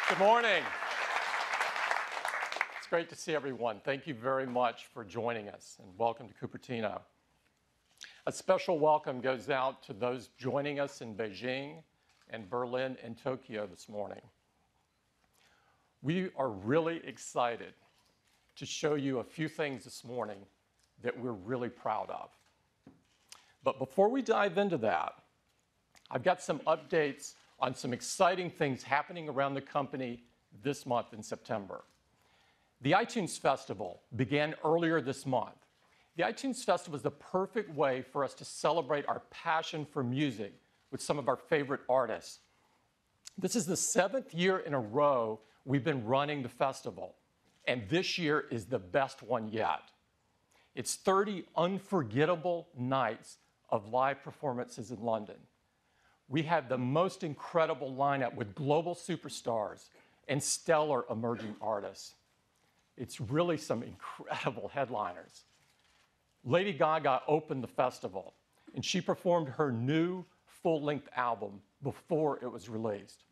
Good morning. It's great to see everyone. Thank you very much for joining us, and welcome to Cupertino. A special welcome goes out to those joining us in Beijing and Berlin and Tokyo this morning. We are really excited to show you a few things this morning that we're really proud of. But before we dive into that, I've got some updates on some exciting things happening around the company this month in September. The iTunes Festival began earlier this month. The iTunes Festival is the perfect way for us to celebrate our passion for music with some of our favorite artists. This is the 7th year in a row we've been running the festival, and this year is the best one yet. It's 30 unforgettable nights of live performances in London. We have the most incredible lineup with global superstars and stellar emerging artists. It's really some incredible headliners. Lady Gaga opened the festival, and she performed her new full-length album before it was released.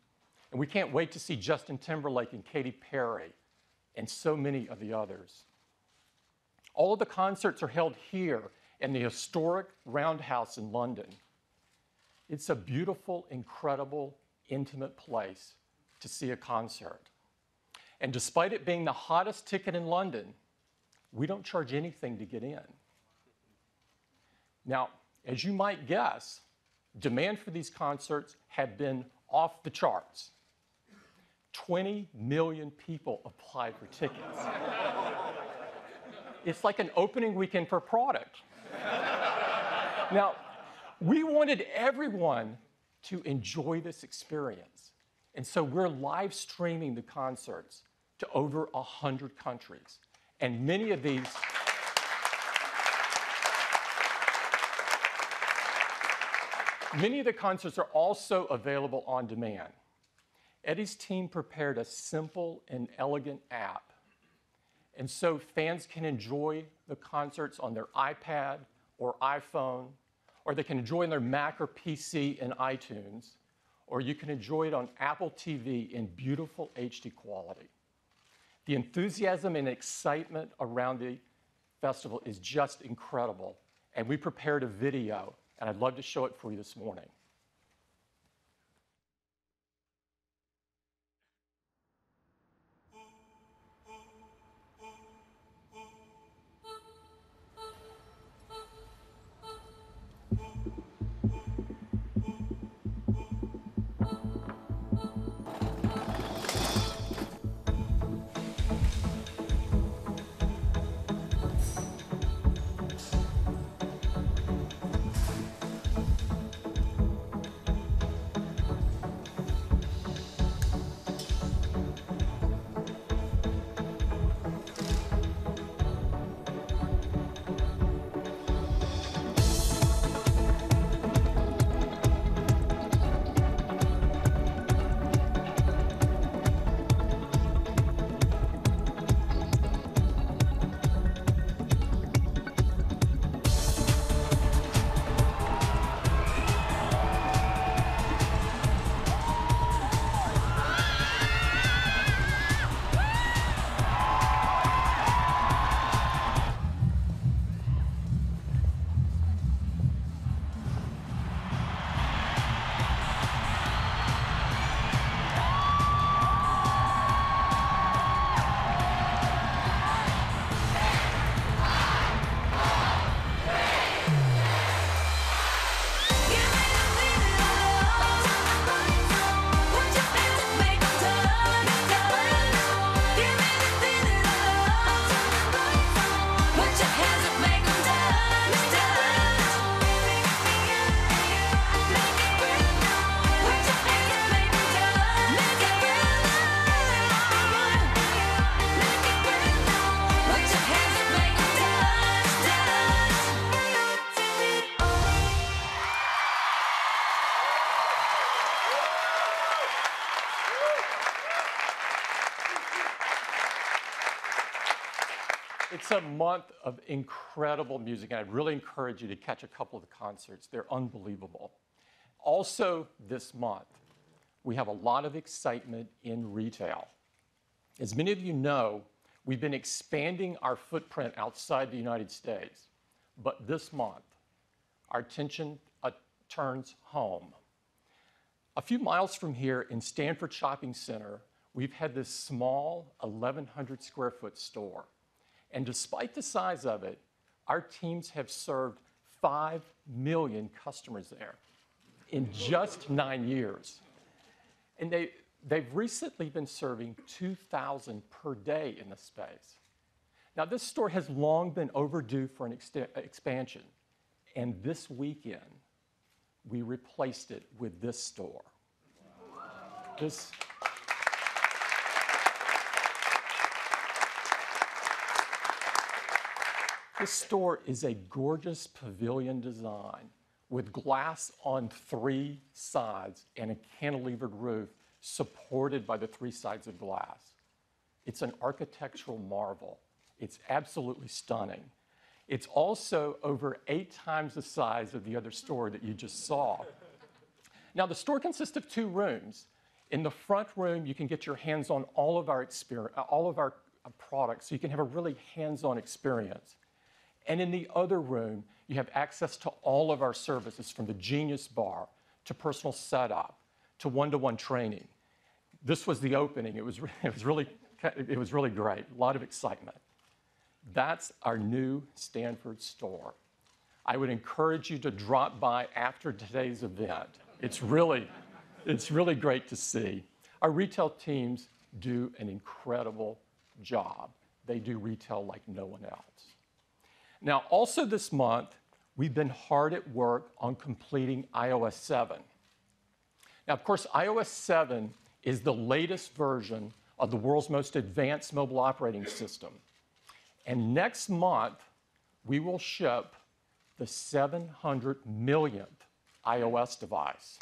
And we can't wait to see Justin Timberlake and Katy Perry and so many of the others. All of the concerts are held here in the historic Roundhouse in London. It's a beautiful, incredible, intimate place to see a concert. And despite it being the hottest ticket in London, we don't charge anything to get in. Now, as you might guess, demand for these concerts have been off the charts. 20 million people applied for tickets. It's like an opening weekend for a product. Now, we wanted everyone to enjoy this experience. And so we're live streaming the concerts to over 100 countries. And many of the concerts are also available on demand. Eddie's team prepared a simple and elegant app. And so fans can enjoy the concerts on their iPad or iPhone, or they can enjoy it on their Mac or PC in iTunes, or you can enjoy it on Apple TV in beautiful HD quality. The enthusiasm and excitement around the festival is just incredible, and we prepared a video, and I'd love to show it for you this morning. It's a month of incredible music, and I'd really encourage you to catch a couple of the concerts. They're unbelievable. Also this month, we have a lot of excitement in retail. As many of you know, we've been expanding our footprint outside the United States, but this month, our attention turns home. A few miles from here in Stanford Shopping Center, we've had this small 1,100 square foot store. And despite the size of it, our teams have served 5 million customers there in just 9 years. And they've recently been serving 2,000 per day in the space. Now, this store has long been overdue for an expansion. And this weekend, we replaced it with this store. This store is a gorgeous pavilion design with glass on 3 sides and a cantilevered roof supported by the 3 sides of glass. It's an architectural marvel. It's absolutely stunning. It's also over 8 times the size of the other store that you just saw. Now, the store consists of 2 rooms. In the front room, you can get your hands on all of our products, so you can have a really hands-on experience. And in the other room, you have access to all of our services, from the Genius Bar to personal setup to one-to-one training. This was the opening. It was really great. A lot of excitement. That's our new Stanford store. I would encourage you to drop by after today's event. It's really great to see. Our retail teams do an incredible job. They do retail like no one else. Now, also this month, we've been hard at work on completing iOS 7. Now, of course, iOS 7 is the latest version of the world's most advanced mobile operating system. And next month, we will ship the 700 millionth iOS device.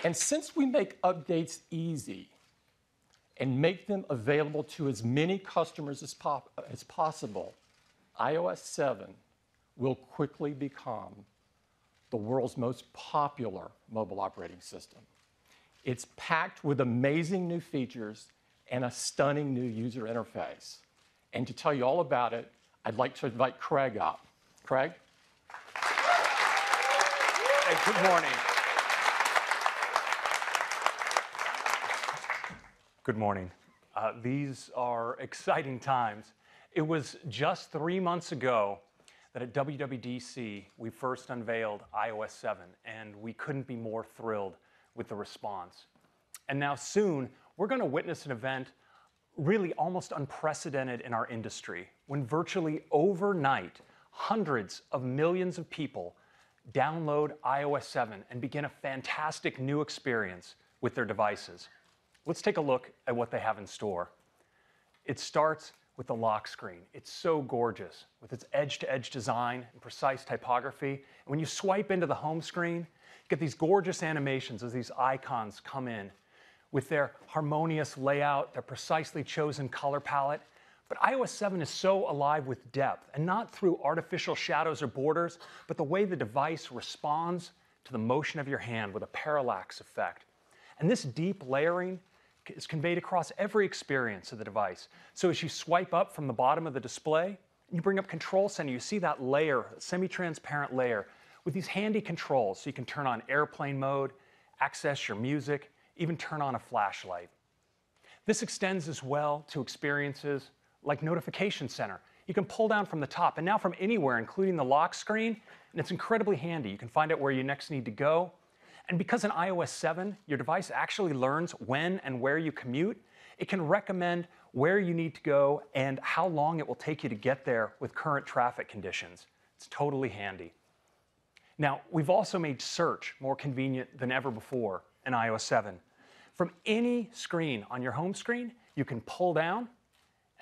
And since we make updates easy and make them available to as many customers as possible, iOS 7 will quickly become the world's most popular mobile operating system. It's packed with amazing new features and a stunning new user interface. And to tell you all about it, I'd like to invite Craig up. Craig? Hey, good morning. Good morning. These are exciting times. It was just 3 months ago that at WWDC, we first unveiled iOS 7, and we couldn't be more thrilled with the response. And now soon, we're going to witness an event really almost unprecedented in our industry, when virtually overnight, hundreds of millions of people download iOS 7 and begin a fantastic new experience with their devices. Let's take a look at what they have in store. It starts with the lock screen. It's so gorgeous with its edge-to-edge design and precise typography. And when you swipe into the home screen, you get these gorgeous animations as these icons come in with their harmonious layout, their precisely chosen color palette. But iOS 7 is so alive with depth, and not through artificial shadows or borders, but the way the device responds to the motion of your hand with a parallax effect. And this deep layering is conveyed across every experience of the device. So as you swipe up from the bottom of the display, you bring up Control Center, you see that layer, semi-transparent layer, with these handy controls. So you can turn on airplane mode, access your music, even turn on a flashlight. This extends as well to experiences like Notification Center. You can pull down from the top, and now from anywhere, including the lock screen, and it's incredibly handy. You can find out where you next need to go. And because in iOS 7, your device actually learns when and where you commute, it can recommend where you need to go and how long it will take you to get there with current traffic conditions. It's totally handy. Now, we've also made search more convenient than ever before in iOS 7. From any screen on your home screen, you can pull down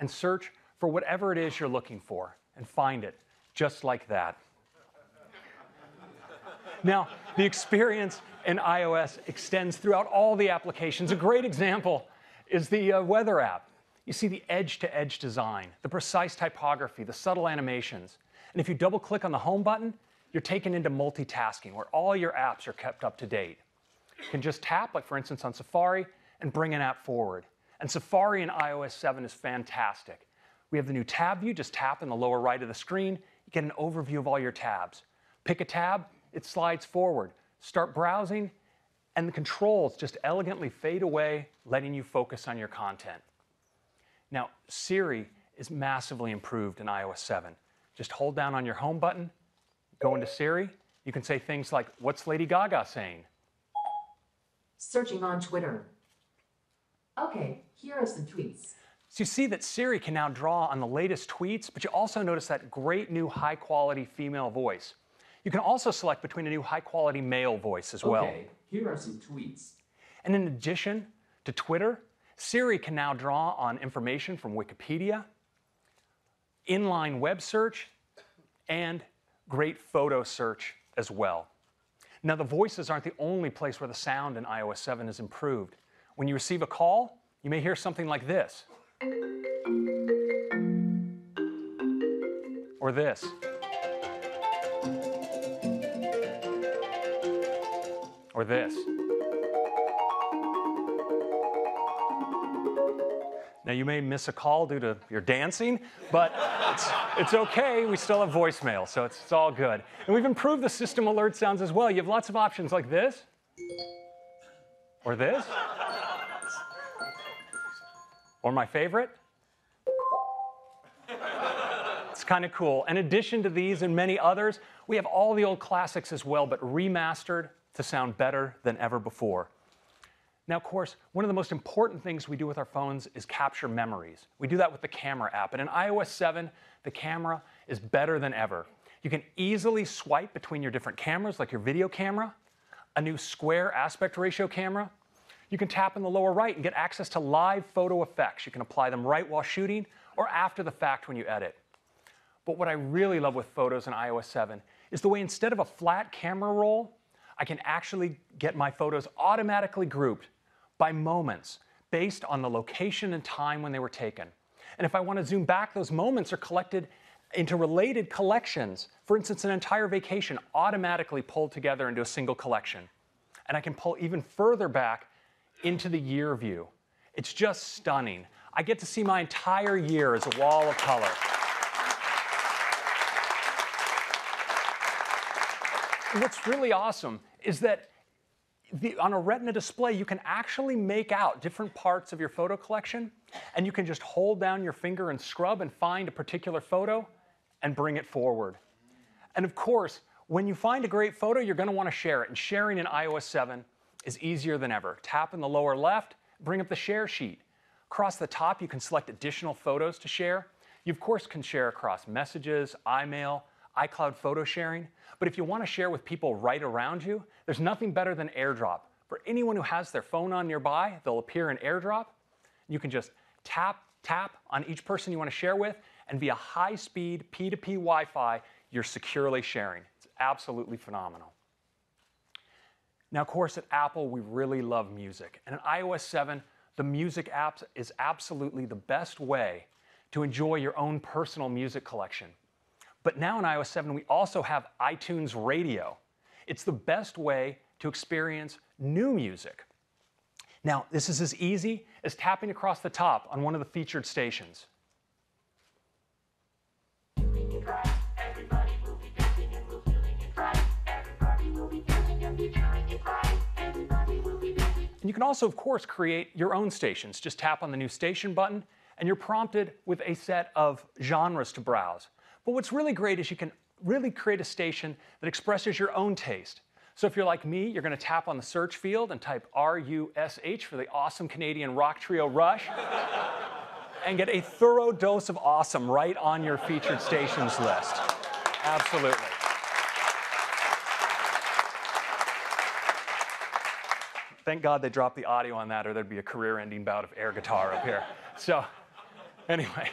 and search for whatever it is you're looking for and find it just like that. Now, the experience in iOS extends throughout all the applications. A great example is the weather app. You see the edge-to-edge design, the precise typography, the subtle animations. And if you double click on the home button, you're taken into multitasking where all your apps are kept up to date. You can just tap, like for instance on Safari, and bring an app forward. And Safari in iOS 7 is fantastic. We have the new tab view. Just tap in the lower right of the screen. You get an overview of all your tabs. Pick a tab, it slides forward. Start browsing, and the controls just elegantly fade away, letting you focus on your content. Now, Siri is massively improved in iOS 7. Just hold down on your home button, go into Siri. You can say things like, "What's Lady Gaga saying?" Searching on Twitter. Okay, here are some tweets. So you see that Siri can now draw on the latest tweets, but you also notice that great new high-quality female voice. You can also select between a new high-quality male voice as well. Okay, here are some tweets. And in addition to Twitter, Siri can now draw on information from Wikipedia, inline web search, and great photo search as well. Now, the voices aren't the only place where the sound in iOS 7 is improved. When you receive a call, you may hear something like this. Or this. Or this. Now, you may miss a call due to your dancing, but it's okay. We still have voicemail, so it's all good. And we've improved the system alert sounds as well. You have lots of options like this, or this, or my favorite. It's kind of cool. In addition to these and many others, we have all the old classics as well, but remastered to sound better than ever before. Now, of course, one of the most important things we do with our phones is capture memories. We do that with the camera app. And in iOS 7, the camera is better than ever. You can easily swipe between your different cameras, like your video camera, a new square aspect ratio camera. You can tap in the lower right and get access to live photo effects. You can apply them right while shooting or after the fact when you edit. But what I really love with photos in iOS 7 is the way instead of a flat camera roll, I can actually get my photos automatically grouped by moments based on the location and time when they were taken. And if I want to zoom back, those moments are collected into related collections. For instance, an entire vacation automatically pulled together into a single collection. And I can pull even further back into the year view. It's just stunning. I get to see my entire year as a wall of color. And what's really awesome is that on a Retina display, you can actually make out different parts of your photo collection, and you can just hold down your finger and scrub and find a particular photo and bring it forward. And of course, when you find a great photo, you're going to want to share it, and sharing in iOS 7 is easier than ever. Tap in the lower left, bring up the share sheet. Across the top, you can select additional photos to share. You, of course, can share across messages, iMail, iCloud photo sharing. But if you want to share with people right around you, there's nothing better than AirDrop. For anyone who has their phone on nearby, they'll appear in AirDrop. You can just tap on each person you want to share with, and via high-speed P2P Wi-Fi, you're securely sharing. It's absolutely phenomenal. Now, of course, at Apple, we really love music. And in iOS 7, the music app is absolutely the best way to enjoy your own personal music collection. But now in iOS 7, we also have iTunes Radio. It's the best way to experience new music. Now, this is as easy as tapping across the top on one of the featured stations. And you can also, of course, create your own stations. Just tap on the new station button, and you're prompted with a set of genres to browse. But what's really great is you can really create a station that expresses your own taste. So if you're like me, you're going to tap on the search field and type RUSH for the awesome Canadian rock trio Rush, and get a thorough dose of awesome right on your featured stations list. Absolutely. Thank God they dropped the audio on that, or there'd be a career-ending bout of air guitar up here. So anyway,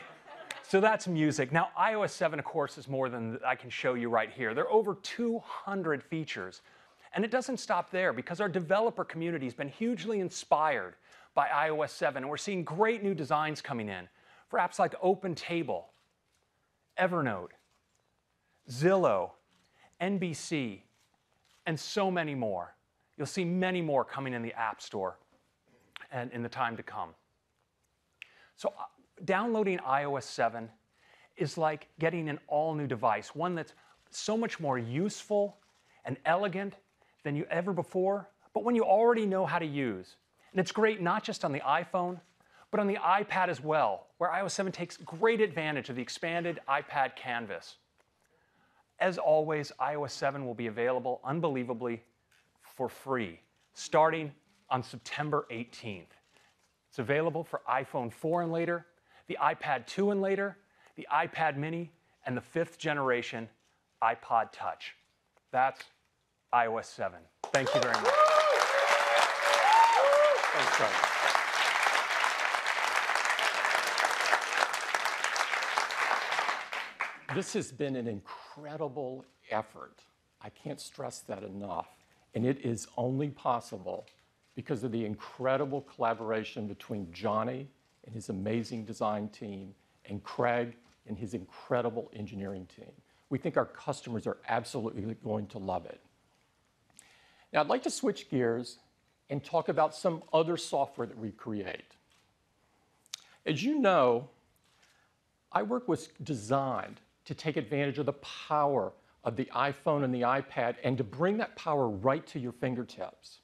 so that's music. Now, iOS 7, of course, is more than I can show you right here. There are over 200 features. And it doesn't stop there, because our developer community has been hugely inspired by iOS 7, and we're seeing great new designs coming in for apps like OpenTable, Evernote, Zillow, NBC, and so many more. You'll see many more coming in the App Store and in the time to come. So downloading iOS 7 is like getting an all-new device, one that's so much more useful and elegant than you ever before, but one you already know how to use. And it's great not just on the iPhone, but on the iPad as well, where iOS 7 takes great advantage of the expanded iPad canvas. As always, iOS 7 will be available, unbelievably, for free, starting on September 18th. It's available for iPhone 4 and later, the iPad 2 and later, the iPad mini, and the 5th generation iPod Touch. That's iOS 7. Thank you very much. Thanks, Craig. This has been an incredible effort. I can't stress that enough. And it is only possible because of the incredible collaboration between Johnny and his amazing design team and Craig and his incredible engineering team. We think our customers are absolutely going to love it. Now, I'd like to switch gears and talk about some other software that we create. As you know, iWork was designed to take advantage of the power of the iPhone and the iPad and to bring that power right to your fingertips.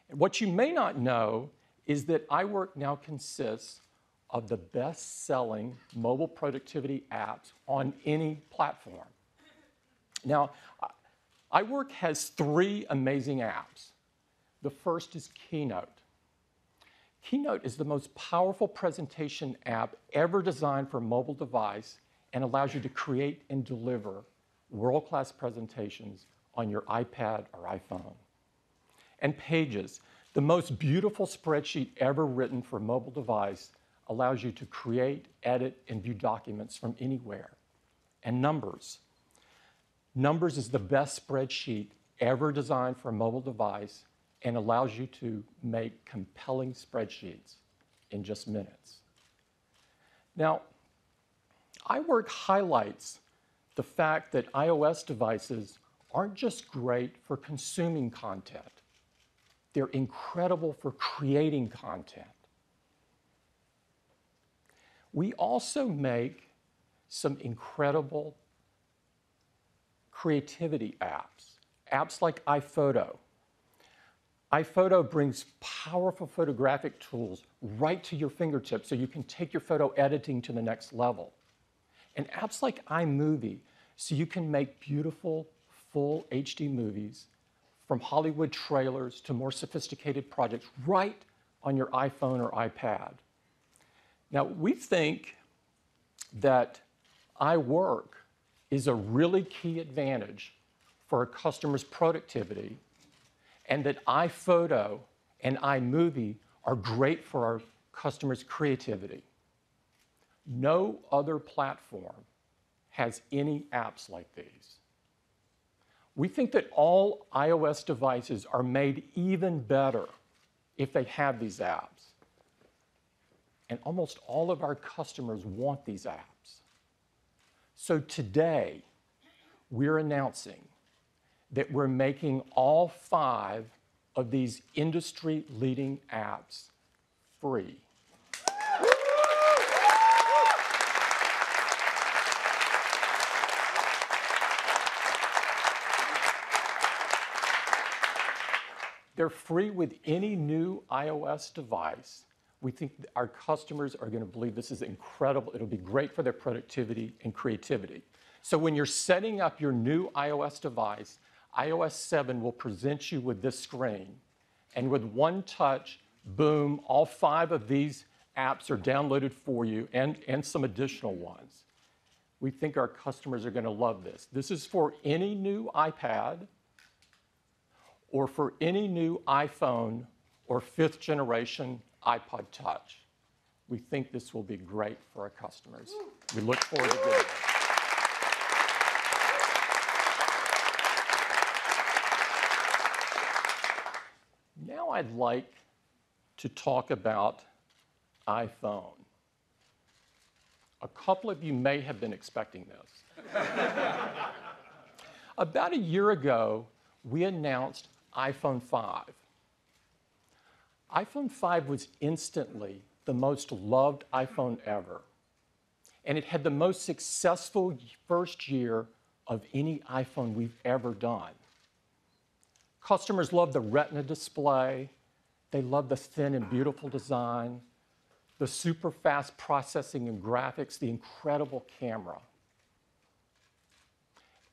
And what you may not know is that iWork now consists of the best-selling mobile productivity apps on any platform. Now, iWork has 3 amazing apps. The first is Keynote. Keynote is the most powerful presentation app ever designed for a mobile device and allows you to create and deliver world-class presentations on your iPad or iPhone. And Pages, the most beautiful spreadsheet ever written for a mobile device, allows you to create, edit, and view documents from anywhere. And Numbers. Numbers is the best spreadsheet ever designed for a mobile device and allows you to make compelling spreadsheets in just minutes. Now, iWork highlights the fact that iOS devices aren't just great for consuming content. They're incredible for creating content. We also make some incredible creativity apps like iPhoto. iPhoto brings powerful photographic tools right to your fingertips so you can take your photo editing to the next level. And apps like iMovie, so you can make beautiful, full HD movies from Hollywood trailers to more sophisticated projects right on your iPhone or iPad. Now, we think that iWork is a really key advantage for a customer's productivity and that iPhoto and iMovie are great for our customers' creativity. No other platform has any apps like these. We think that all iOS devices are made even better if they have these apps. And almost all of our customers want these apps. So today, we're announcing that we're making all 5 of these industry-leading apps free. They're free with any new iOS device. We think our customers are going to believe this is incredible. It'll be great for their productivity and creativity. So when you're setting up your new iOS device, iOS 7 will present you with this screen. And with one touch, boom, all 5 of these apps are downloaded for you and some additional ones. We think our customers are going to love this. This is for any new iPad or for any new iPhone or 5th generation iPod Touch. We think this will be great for our customers. We look forward to getting it. Now I'd like to talk about iPhone. A couple of you may have been expecting this. About a year ago, we announced iPhone 5. iPhone 5 was instantly the most loved iPhone ever, and it had the most successful first year of any iPhone we've ever done. Customers loved the Retina display, they loved the thin and beautiful design, the super fast processing and graphics, the incredible camera.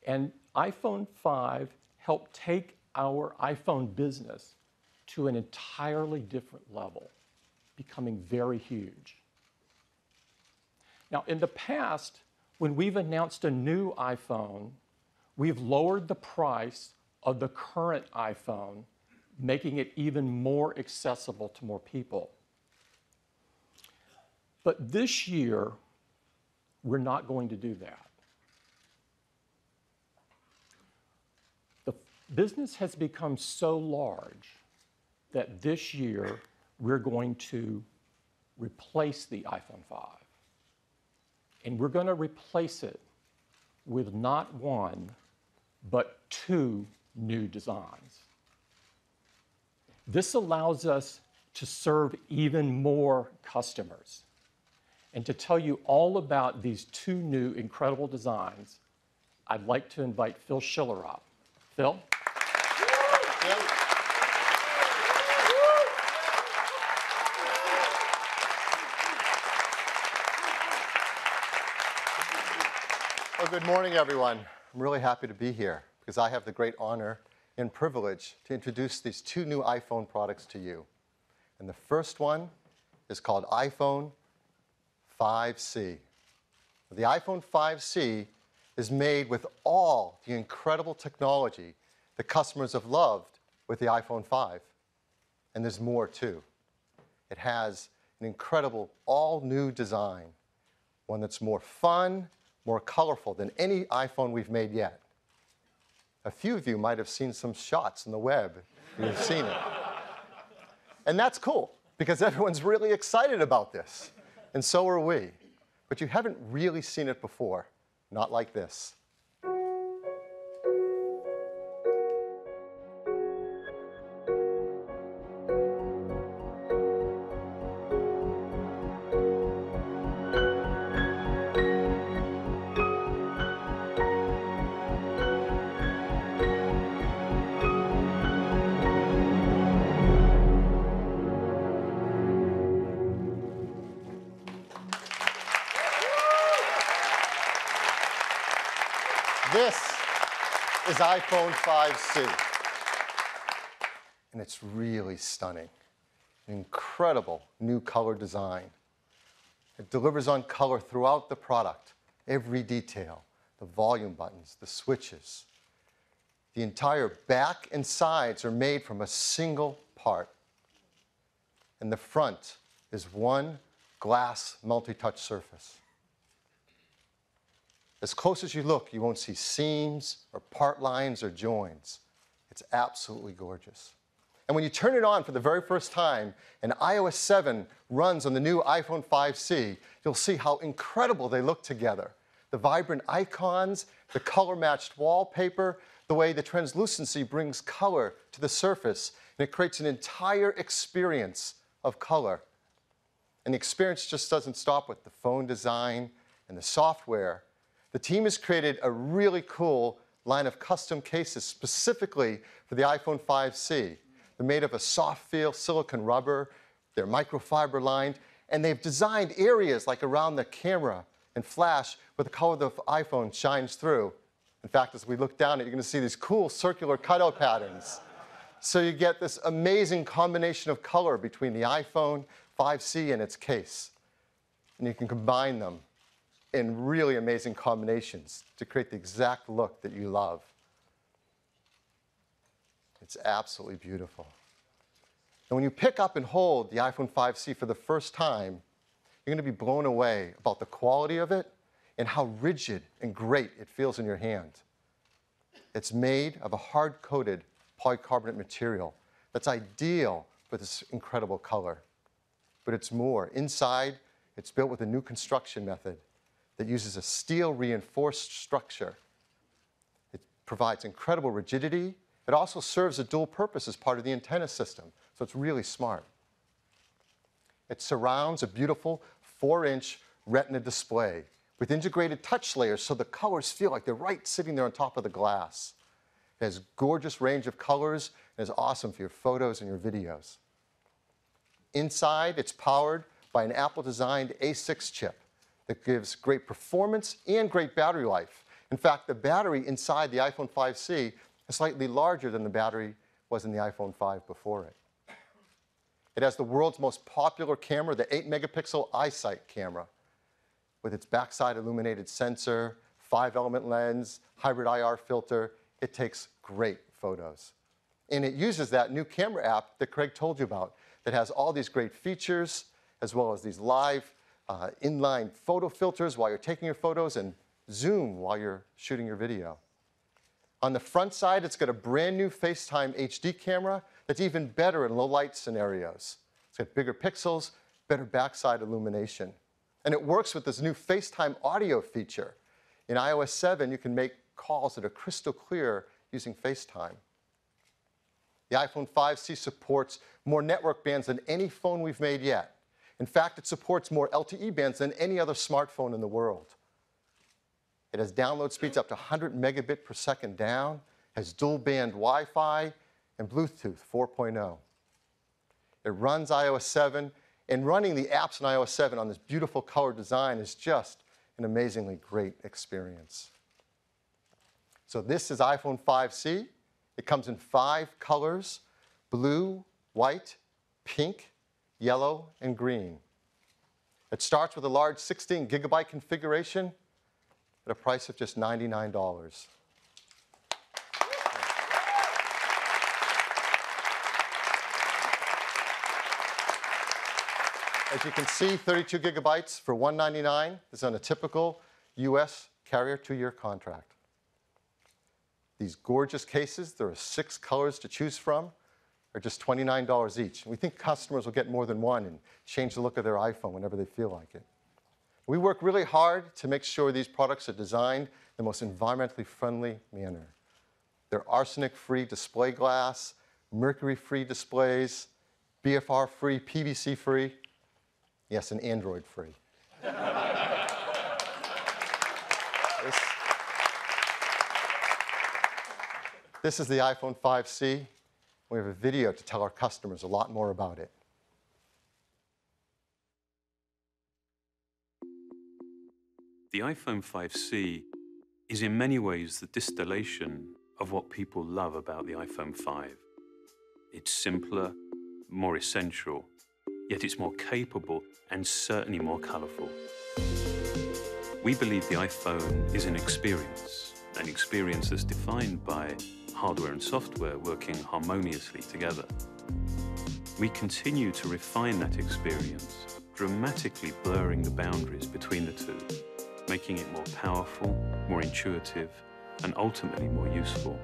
And iPhone 5 helped take our iPhone business to an entirely different level, becoming very huge. Now, in the past, when we've announced a new iPhone, we've lowered the price of the current iPhone, making it even more accessible to more people. But this year, we're not going to do that. The business has become so large that this year we're going to replace the iPhone 5. And we're going to replace it with not one, but two new designs. This allows us to serve even more customers. And to tell you all about these two new incredible designs, I'd like to invite Phil Schiller up. Phil? Well, good morning, everyone. I'm really happy to be here because I have the great honor and privilege to introduce these two new iPhone products to you. And the first one is called iPhone 5C. The iPhone 5C is made with all the incredible technology that customers have loved with the iPhone 5. And there's more too. It has an incredible all-new design, one that's more fun, more colorful than any iPhone we've made yet. A few of you might have seen some shots on the web. You've seen it. And that's cool, because everyone's really excited about this. And so are we. But you haven't really seen it before. Not like this. This is iPhone 5C. And it's really stunning. An incredible new color design. It delivers on color throughout the product, every detail, the volume buttons, the switches. The entire back and sides are made from a single part. And the front is one glass multi-touch surface. As close as you look, you won't see seams or part lines or joins. It's absolutely gorgeous. And when you turn it on for the very first time and iOS 7 runs on the new iPhone 5C, you'll see how incredible they look together. The vibrant icons, the color-matched wallpaper, the way the translucency brings color to the surface, and it creates an entire experience of color. And the experience just doesn't stop with the phone design and the software. The team has created a really cool line of custom cases specifically for the iPhone 5C. They're made of a soft feel silicone rubber, they're microfiber lined, and they've designed areas like around the camera and flash where the color of the iPhone shines through. In fact, as we look down, you're going to see these cool circular cutout patterns. So you get this amazing combination of color between the iPhone 5C and its case. And you can combine them in really amazing combinations to create the exact look that you love. It's absolutely beautiful. And when you pick up and hold the iPhone 5C for the first time, you're going to be blown away about the quality of it and how rigid and great it feels in your hand. It's made of a hard-coated polycarbonate material that's ideal for this incredible color. But it's more. Inside, it's built with a new construction method that uses a steel reinforced structure. It provides incredible rigidity. It also serves a dual purpose as part of the antenna system, so it's really smart. It surrounds a beautiful 4-inch retina display with integrated touch layers so the colors feel like they're right sitting there on top of the glass. It has a gorgeous range of colors and is awesome for your photos and your videos. Inside, it's powered by an Apple-designed A6 chip that gives great performance and great battery life. In fact, the battery inside the iPhone 5C is slightly larger than the battery was in the iPhone 5 before it. It has the world's most popular camera, the 8-megapixel iSight camera. With its backside illuminated sensor, 5-element lens, hybrid IR filter, it takes great photos. And it uses that new camera app that Craig told you about that has all these great features, as well as these live inline photo filters while you're taking your photos and zoom while you're shooting your video. On the front side, it's got a brand new FaceTime HD camera that's even better in low light scenarios. It's got bigger pixels, better backside illumination. And it works with this new FaceTime audio feature. In iOS 7, you can make calls that are crystal clear using FaceTime. The iPhone 5C supports more network bands than any phone we've made yet. In fact, it supports more LTE bands than any other smartphone in the world. It has download speeds up to 100 megabit per second down, has dual band Wi-Fi, and Bluetooth 4.0. It runs iOS 7, and running the apps in iOS 7 on this beautiful color design is just an amazingly great experience. So this is iPhone 5C. It comes in 5 colors: blue, white, pink, yellow, and green. It starts with a large 16 gigabyte configuration at a price of just $99. As you can see, 32 gigabytes for $199 is on a typical US carrier 2-year contract. These gorgeous cases, there are 6 colors to choose from, are just $29 each. And we think customers will get more than one and change the look of their iPhone whenever they feel like it. We work really hard to make sure these products are designed in the most environmentally friendly manner. They're arsenic-free display glass, mercury-free displays, BFR-free, PVC-free, yes, and Android-free. This is the iPhone 5C. We have a video to tell our customers a lot more about it. The iPhone 5C is in many ways the distillation of what people love about the iPhone 5. It's simpler, more essential, yet it's more capable and certainly more colorful. We believe the iPhone is an experience that's defined by hardware and software working harmoniously together. We continue to refine that experience, dramatically blurring the boundaries between the two, making it more powerful, more intuitive, and ultimately more useful.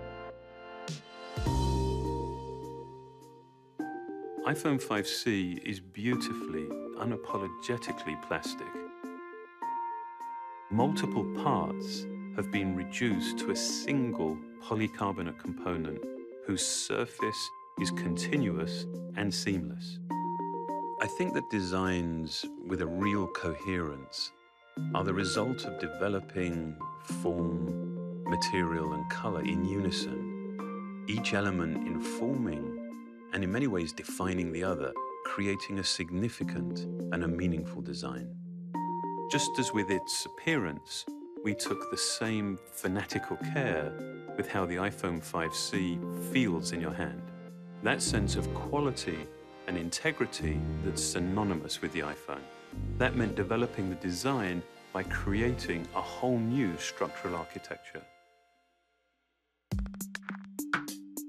iPhone 5C is beautifully, unapologetically plastic. Multiple parts have been reduced to a single polycarbonate component whose surface is continuous and seamless. I think that designs with a real coherence are the result of developing form, material, and color in unison, each element informing and in many ways defining the other, creating a significant and a meaningful design. Just as with its appearance, we took the same fanatical care with how the iPhone 5C feels in your hand. That sense of quality and integrity that's synonymous with the iPhone. That meant developing the design by creating a whole new structural architecture.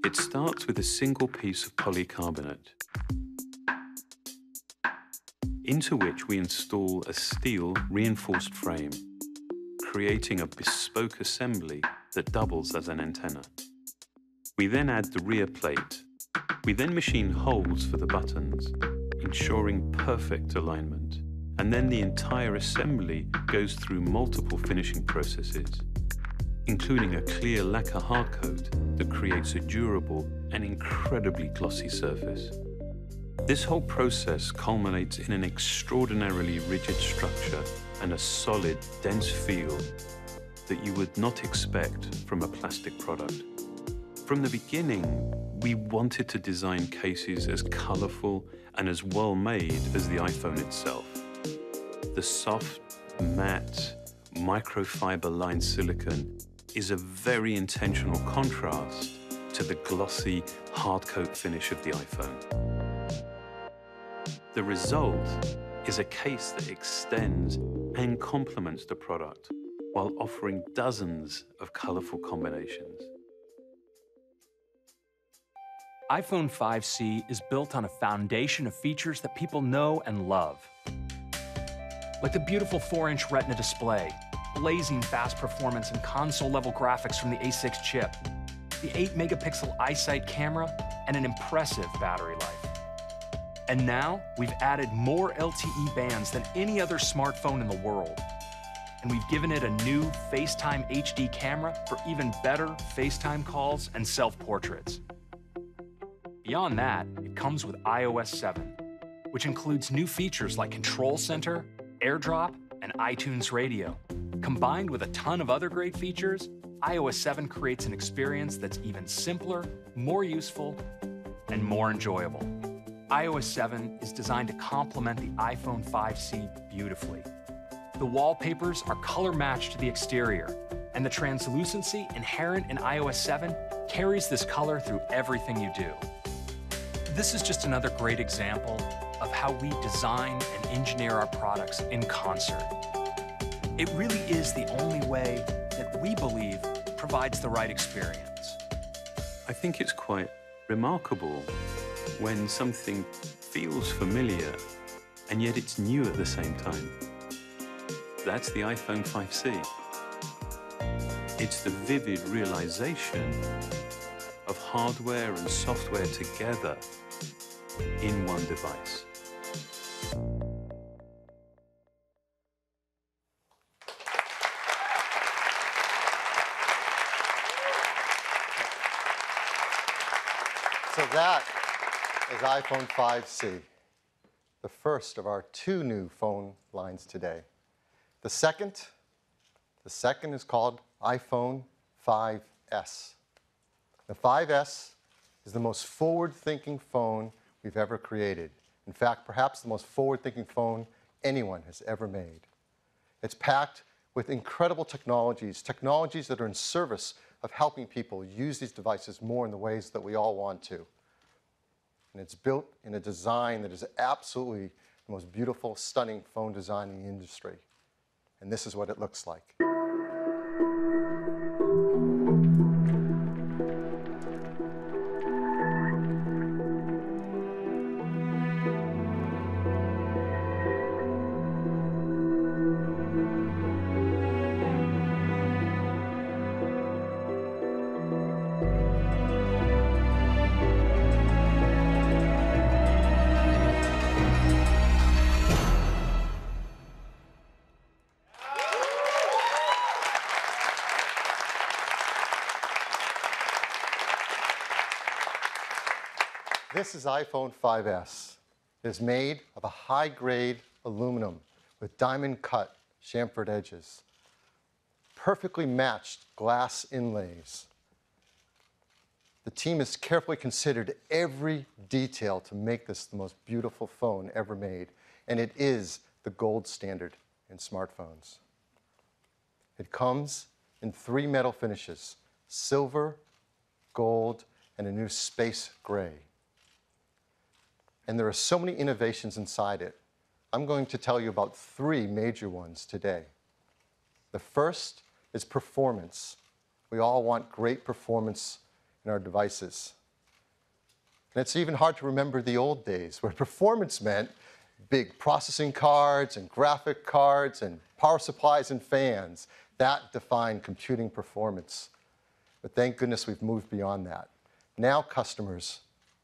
It starts with a single piece of polycarbonate, into which we install a steel reinforced frame, creating a bespoke assembly that doubles as an antenna. We then add the rear plate. We then machine holes for the buttons, ensuring perfect alignment. and then the entire assembly goes through multiple finishing processes, including a clear lacquer hardcoat that creates a durable and incredibly glossy surface. This whole process culminates in an extraordinarily rigid structure and a solid, dense feel that you would not expect from a plastic product. From the beginning, we wanted to design cases as colorful and as well made as the iPhone itself. The soft, matte, microfiber-lined silicone is a very intentional contrast to the glossy, hardcoat finish of the iPhone. The result is a case that extends and complements the product while offering dozens of colorful combinations. iPhone 5C is built on a foundation of features that people know and love. Like the beautiful 4-inch Retina display, blazing fast performance and console-level graphics from the A6 chip, the 8-megapixel iSight camera, and an impressive battery life. And now, we've added more LTE bands than any other smartphone in the world. And we've given it a new FaceTime HD camera for even better FaceTime calls and self-portraits. Beyond that, it comes with iOS 7, which includes new features like Control Center, AirDrop, and iTunes Radio. Combined with a ton of other great features, iOS 7 creates an experience that's even simpler, more useful, and more enjoyable. iOS 7 is designed to complement the iPhone 5C beautifully. The wallpapers are color-matched to the exterior, and the translucency inherent in iOS 7 carries this color through everything you do. This is just another great example of how we design and engineer our products in concert. It really is the only way that we believe provides the right experience. I think it's quite remarkable when something feels familiar and yet it's new at the same time. That's the iPhone 5C. It's the vivid realization of hardware and software together in one device. So that is iPhone 5C, the first of our 2 new phone lines today. The second is called iPhone 5S. The 5S is the most forward-thinking phone we've ever created. In fact, perhaps the most forward-thinking phone anyone has ever made. It's packed with incredible technologies that are in service of helping people use these devices more in the ways that we all want to. And it's built in a design that is absolutely the most beautiful, stunning phone design in the industry. And this is what it looks like. This is iPhone 5S. It is made of a high-grade aluminum with diamond-cut chamfered edges, perfectly matched glass inlays. The team has carefully considered every detail to make this the most beautiful phone ever made, and it is the gold standard in smartphones. It comes in 3 metal finishes: silver, gold, and a new space gray. And there are so many innovations inside it. I'm going to tell you about 3 major ones today. The first is performance. We all want great performance in our devices. And it's even hard to remember the old days where performance meant big processing cards and graphic cards and power supplies and fans. That defined computing performance. But thank goodness we've moved beyond that. Now customers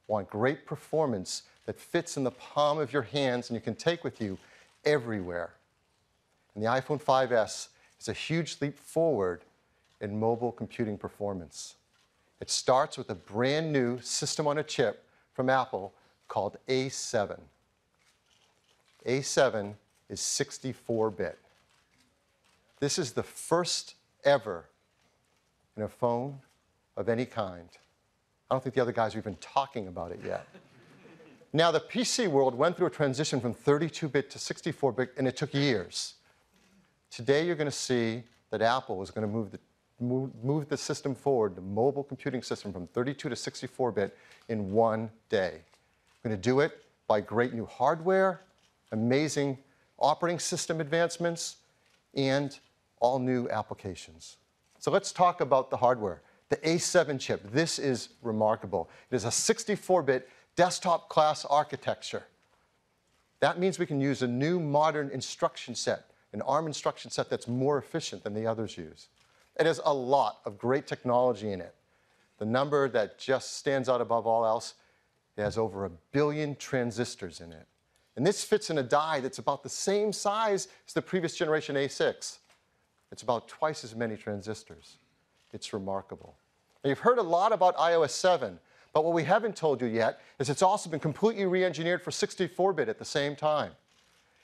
want great performance that fits in the palm of your hands and you can take with you everywhere. And the iPhone 5S is a huge leap forward in mobile computing performance. It starts with a brand new system on a chip from Apple called A7. A7 is 64-bit. This is the first ever in a phone of any kind. I don't think the other guys are even talking about it yet. Now, the PC world went through a transition from 32-bit to 64-bit, and it took years. Today, you're going to see that Apple is going to move the system forward, the mobile computing system, from 32 to 64-bit in one day. We're going to do it by great new hardware, amazing operating system advancements, and all new applications. So let's talk about the hardware. The A7 chip, this is remarkable. It is a 64-bit desktop class architecture. That means we can use a new modern instruction set, an ARM instruction set that's more efficient than the others use. It has a lot of great technology in it. The number that just stands out above all else, it has over 1 billion transistors in it. And this fits in a die that's about the same size as the previous generation A6. It's about twice as many transistors. It's remarkable. Now, you've heard a lot about iOS 7, but what we haven't told you yet is it's also been completely re-engineered for 64-bit at the same time.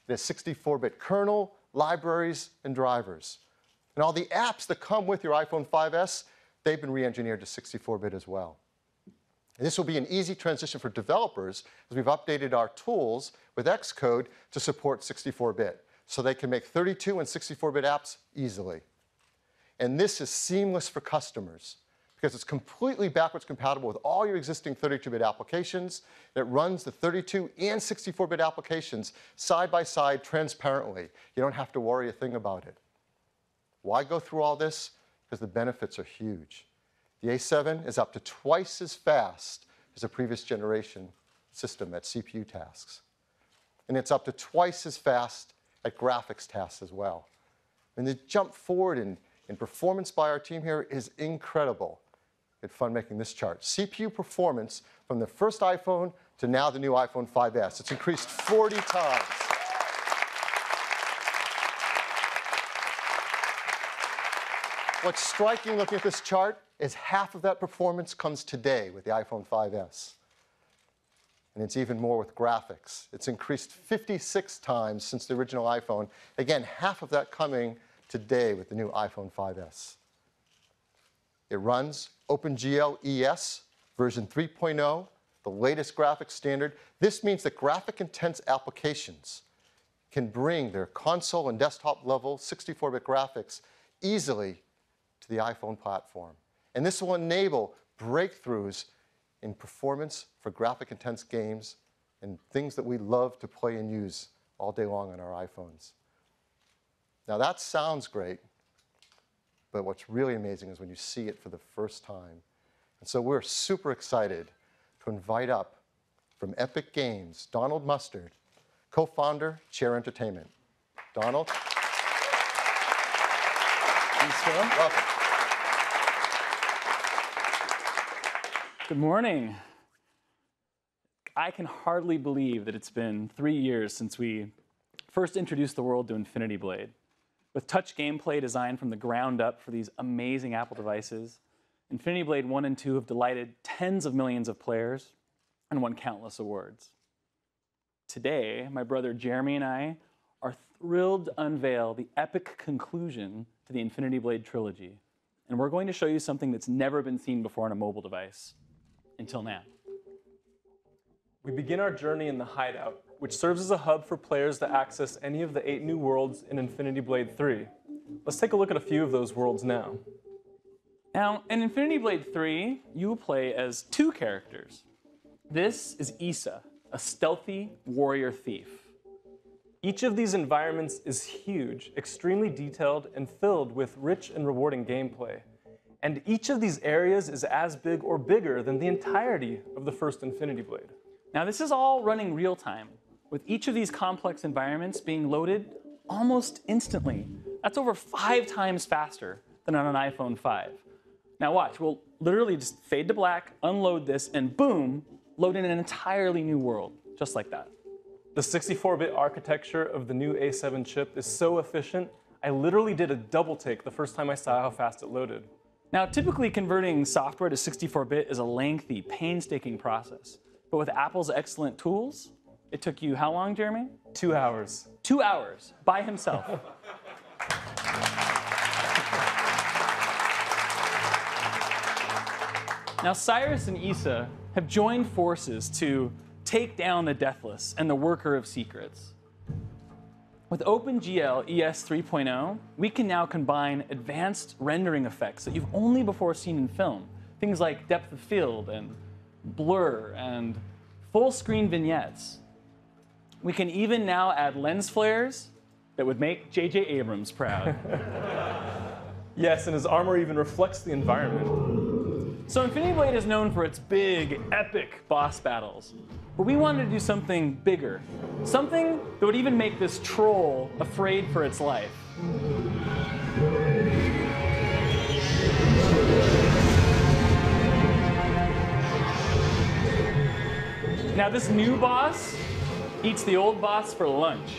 It has 64-bit kernel, libraries, and drivers. And all the apps that come with your iPhone 5S, they've been re-engineered to 64-bit as well. And this will be an easy transition for developers as we've updated our tools with Xcode to support 64-bit, so they can make 32 and 64-bit apps easily. And this is seamless for customers because it's completely backwards compatible with all your existing 32-bit applications. It runs the 32 and 64-bit applications side by side transparently. You don't have to worry a thing about it. Why go through all this? Because the benefits are huge. The A7 is up to twice as fast as a previous generation system at CPU tasks. And it's up to twice as fast at graphics tasks as well. And the jump forward in performance by our team here is incredible. We had fun making this chart. CPU performance from the first iPhone to now the new iPhone 5S. It's increased 40 times. What's striking looking at this chart is half of that performance comes today with the iPhone 5S. And it's even more with graphics. It's increased 56 times since the original iPhone. Again, half of that coming today with the new iPhone 5S. It runs OpenGL ES version 3.0, the latest graphics standard. This means that graphic-intense applications can bring their console and desktop level 64-bit graphics easily to the iPhone platform. And this will enable breakthroughs in performance for graphic-intense games and things that we love to play and use all day long on our iPhones. Now that sounds great, but what's really amazing is when you see it for the first time. And so we're super excited to invite up from Epic Games, Donald Mustard, co-founder, Chair Entertainment. Donald. Thanks, Phil. Welcome. Good morning. I can hardly believe that it's been 3 years since we first introduced the world to Infinity Blade. With touch gameplay designed from the ground up for these amazing Apple devices, Infinity Blade 1 and 2 have delighted tens of millions of players and won countless awards. Today, my brother Jeremy and I are thrilled to unveil the epic conclusion to the Infinity Blade trilogy. And we're going to show you something that's never been seen before on a mobile device, until now. We begin our journey in the Hideout, which serves as a hub for players to access any of the 8 new worlds in Infinity Blade 3. Let's take a look at a few of those worlds now. Now, in Infinity Blade 3, you will play as 2 characters. This is Issa, a stealthy warrior thief. Each of these environments is huge, extremely detailed, and filled with rich and rewarding gameplay. And each of these areas is as big or bigger than the entirety of the first Infinity Blade. Now, this is all running real time, with each of these complex environments being loaded almost instantly. That's over 5 times faster than on an iPhone 5. Now watch, we'll literally just fade to black, unload this, and boom, load in an entirely new world, just like that. The 64-bit architecture of the new A7 chip is so efficient, I literally did a double take the first time I saw how fast it loaded. Now, typically converting software to 64-bit is a lengthy, painstaking process. But with Apple's excellent tools, it took you how long, Jeremy? 2 hours. 2 hours by himself. Now, Cyrus and Issa have joined forces to take down the Deathless and the Worker of Secrets. With OpenGL ES 3.0, we can now combine advanced rendering effects that you've only before seen in film. Things like depth of field and blur and full screen vignettes. We can even now add lens flares that would make J.J. Abrams proud. Yes, and his armor even reflects the environment. So Infinity Blade is known for its big, epic boss battles. But we wanted to do something bigger. Something that would even make this troll afraid for its life. Now this new boss eats the old boss for lunch.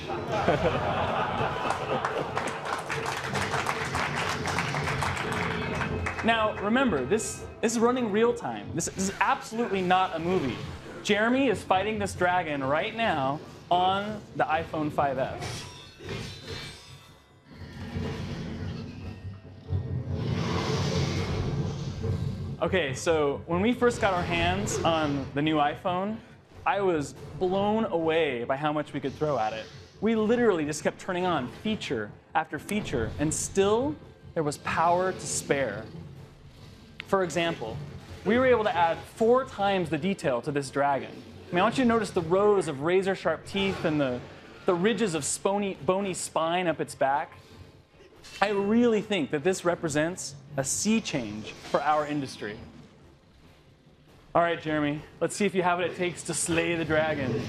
Now, remember, this is running real time. This is absolutely not a movie. Jeremy is fighting this dragon right now on the iPhone 5S. Okay, so when we first got our hands on the new iPhone, I was blown away by how much we could throw at it. We literally just kept turning on feature after feature, and still there was power to spare. For example, we were able to add 4 times the detail to this dragon. I mean, I want you to notice the rows of razor-sharp teeth and the ridges of bony spine up its back. I really think that this represents a sea change for our industry. All right, Jeremy, let's see if you have what it takes to slay the dragon.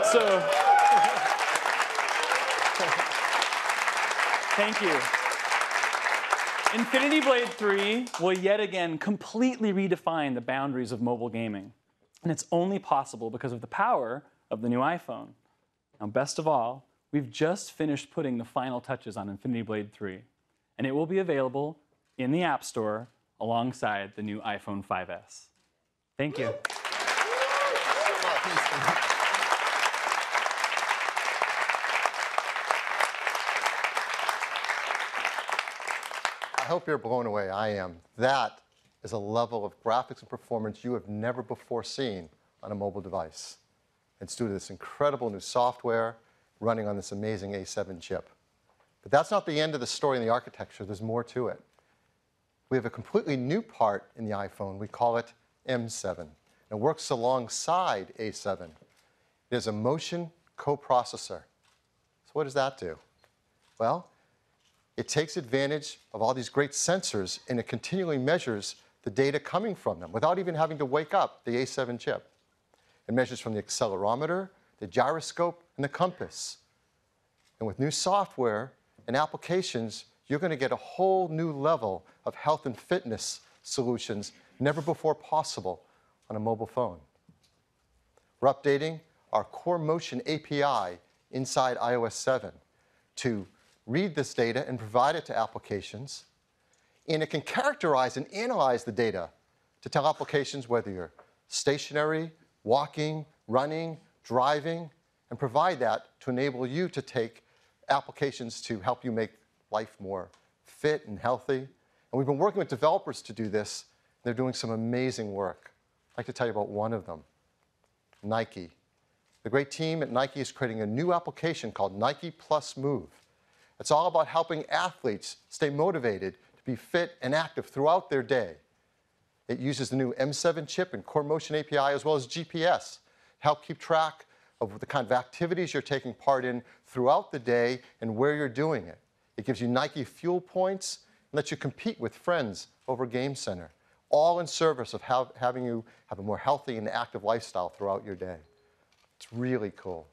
So, thank you. Infinity Blade 3 will yet again completely redefine the boundaries of mobile gaming. And it's only possible because of the power of the new iPhone. Now, best of all, we've just finished putting the final touches on Infinity Blade 3. And it will be available in the App Store alongside the new iPhone 5S. Thank you. I hope you're blown away. I am. That is a level of graphics and performance you have never before seen on a mobile device. It's due to this incredible new software running on this amazing A7 chip. But that's not the end of the story in the architecture. There's more to it. We have a completely new part in the iPhone. We call it M7. And it works alongside A7. It is a motion coprocessor. So what does that do? Well, it takes advantage of all these great sensors, and it continually measures the data coming from them without even having to wake up the A7 chip. It measures from the accelerometer, the gyroscope, and the compass. And with new software and applications, you're going to get a whole new level of health and fitness solutions never before possible on a mobile phone. We're updating our Core Motion API inside iOS 7 to read this data and provide it to applications. And it can characterize and analyze the data to tell applications whether you're stationary, walking, running, driving, and provide that to enable you to take applications to help you make life more fit and healthy. And we've been working with developers to do this. They're doing some amazing work. I'd like to tell you about one of them, Nike. The great team at Nike is creating a new application called Nike Plus Move. It's all about helping athletes stay motivated to be fit and active throughout their day. It uses the new M7 chip and Core Motion API as well as GPS to help keep track of the kind of activities you're taking part in throughout the day and where you're doing it. It gives you Nike fuel points and lets you compete with friends over Game Center, all in service of having you have a more healthy and active lifestyle throughout your day. It's really cool.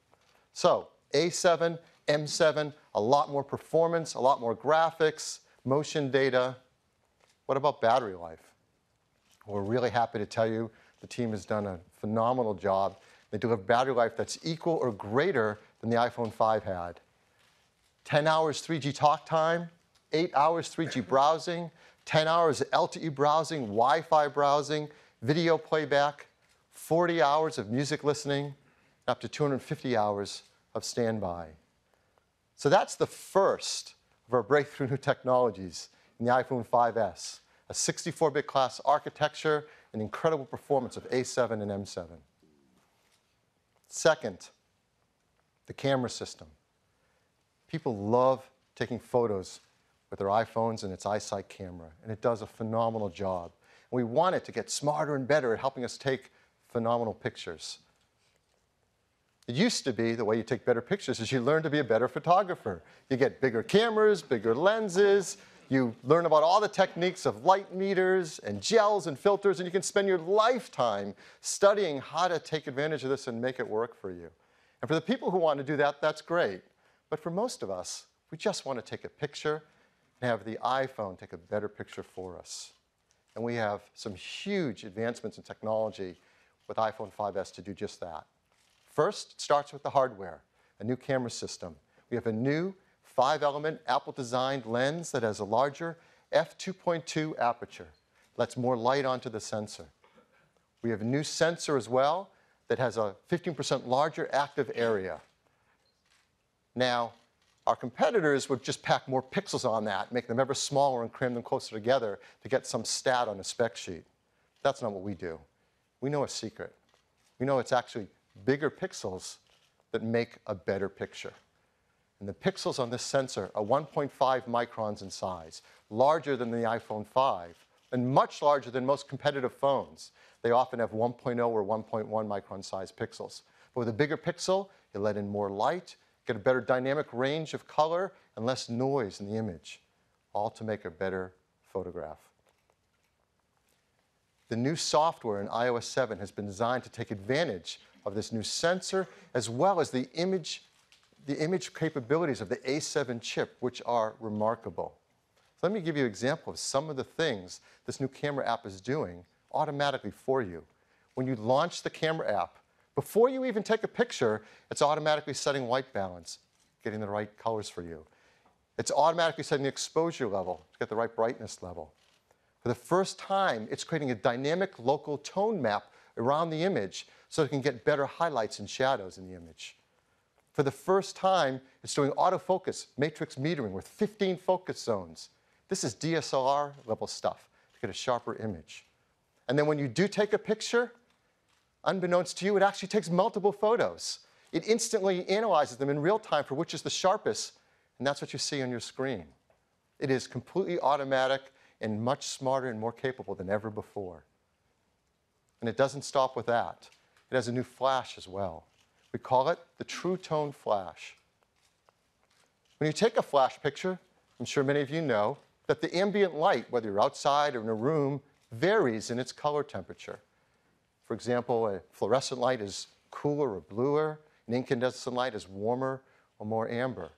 So A7, M7, a lot more performance, a lot more graphics, motion data. What about battery life? We're really happy to tell you the team has done a phenomenal job. They deliver battery life that's equal or greater than the iPhone 5 had. 10 hours 3G talk time, 8 hours 3G browsing, 10 hours LTE browsing, Wi-Fi browsing, video playback, 40 hours of music listening, up to 250 hours of standby. So that's the first of our breakthrough new technologies in the iPhone 5S, a 64-bit class architecture and incredible performance of A7 and M7. Second, the camera system. People love taking photos with their iPhones and its iSight camera, and it does a phenomenal job. And we want it to get smarter and better at helping us take phenomenal pictures. It used to be the way you take better pictures is you learn to be a better photographer. You get bigger cameras, bigger lenses, you learn about all the techniques of light meters and gels and filters, and you can spend your lifetime studying how to take advantage of this and make it work for you. And for the people who want to do that, that's great. But for most of us, we just want to take a picture and have the iPhone take a better picture for us. And we have some huge advancements in technology with iPhone 5S to do just that. First, it starts with the hardware, a new camera system. We have a new 5-element Apple-designed lens that has a larger f2.2 aperture, lets more light onto the sensor. We have a new sensor as well that has a 15% larger active area. Now, our competitors would just pack more pixels on that, make them ever smaller and cram them closer together to get some stat on a spec sheet. That's not what we do. We know a secret. We know it's actually bigger pixels that make a better picture. And the pixels on this sensor are 1.5 microns in size, larger than the iPhone 5, and much larger than most competitive phones. They often have 1.0 or 1.1 micron size pixels. But with a bigger pixel, you let in more light, get a better dynamic range of color, and less noise in the image, all to make a better photograph. The new software in iOS 7 has been designed to take advantage of this new sensor, as well as the image capabilities of the A7 chip, which are remarkable. So let me give you an example of some of the things this new camera app is doing automatically for you. When you launch the camera app, before you even take a picture, it's automatically setting white balance, getting the right colors for you. It's automatically setting the exposure level to get the right brightness level. For the first time, it's creating a dynamic local tone map around the image so it can get better highlights and shadows in the image. For the first time, it's doing autofocus, matrix metering with 15 focus zones. This is DSLR level stuff to get a sharper image. And then when you do take a picture, unbeknownst to you, it actually takes multiple photos. It instantly analyzes them in real time for which is the sharpest, and that's what you see on your screen. It is completely automatic and much smarter and more capable than ever before. And it doesn't stop with that. It has a new flash as well. We call it the True Tone Flash. When you take a flash picture, I'm sure many of you know that the ambient light, whether you're outside or in a room, varies in its color temperature. For example, a fluorescent light is cooler or bluer, an incandescent light is warmer or more amber.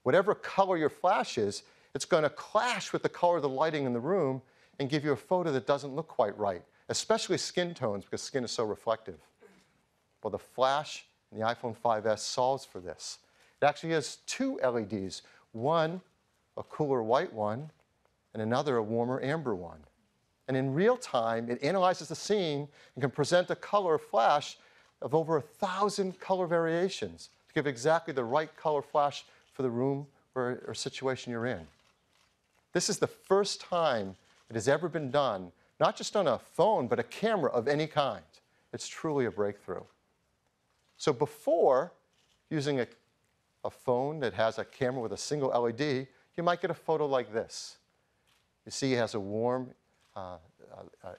Whatever color your flash is, it's going to clash with the color of the lighting in the room and give you a photo that doesn't look quite right, especially skin tones because skin is so reflective. Well, the flash in the iPhone 5S solves for this. It actually has two LEDs, one a cooler white one and another a warmer amber one. And in real time, it analyzes the scene and can present a color flash of over 1,000 color variations to give exactly the right color flash for the room or situation you're in. This is the first time it has ever been done, not just on a phone, but a camera of any kind. It's truly a breakthrough. So before, using a phone that has a camera with a single LED, you might get a photo like this. You see it has a warm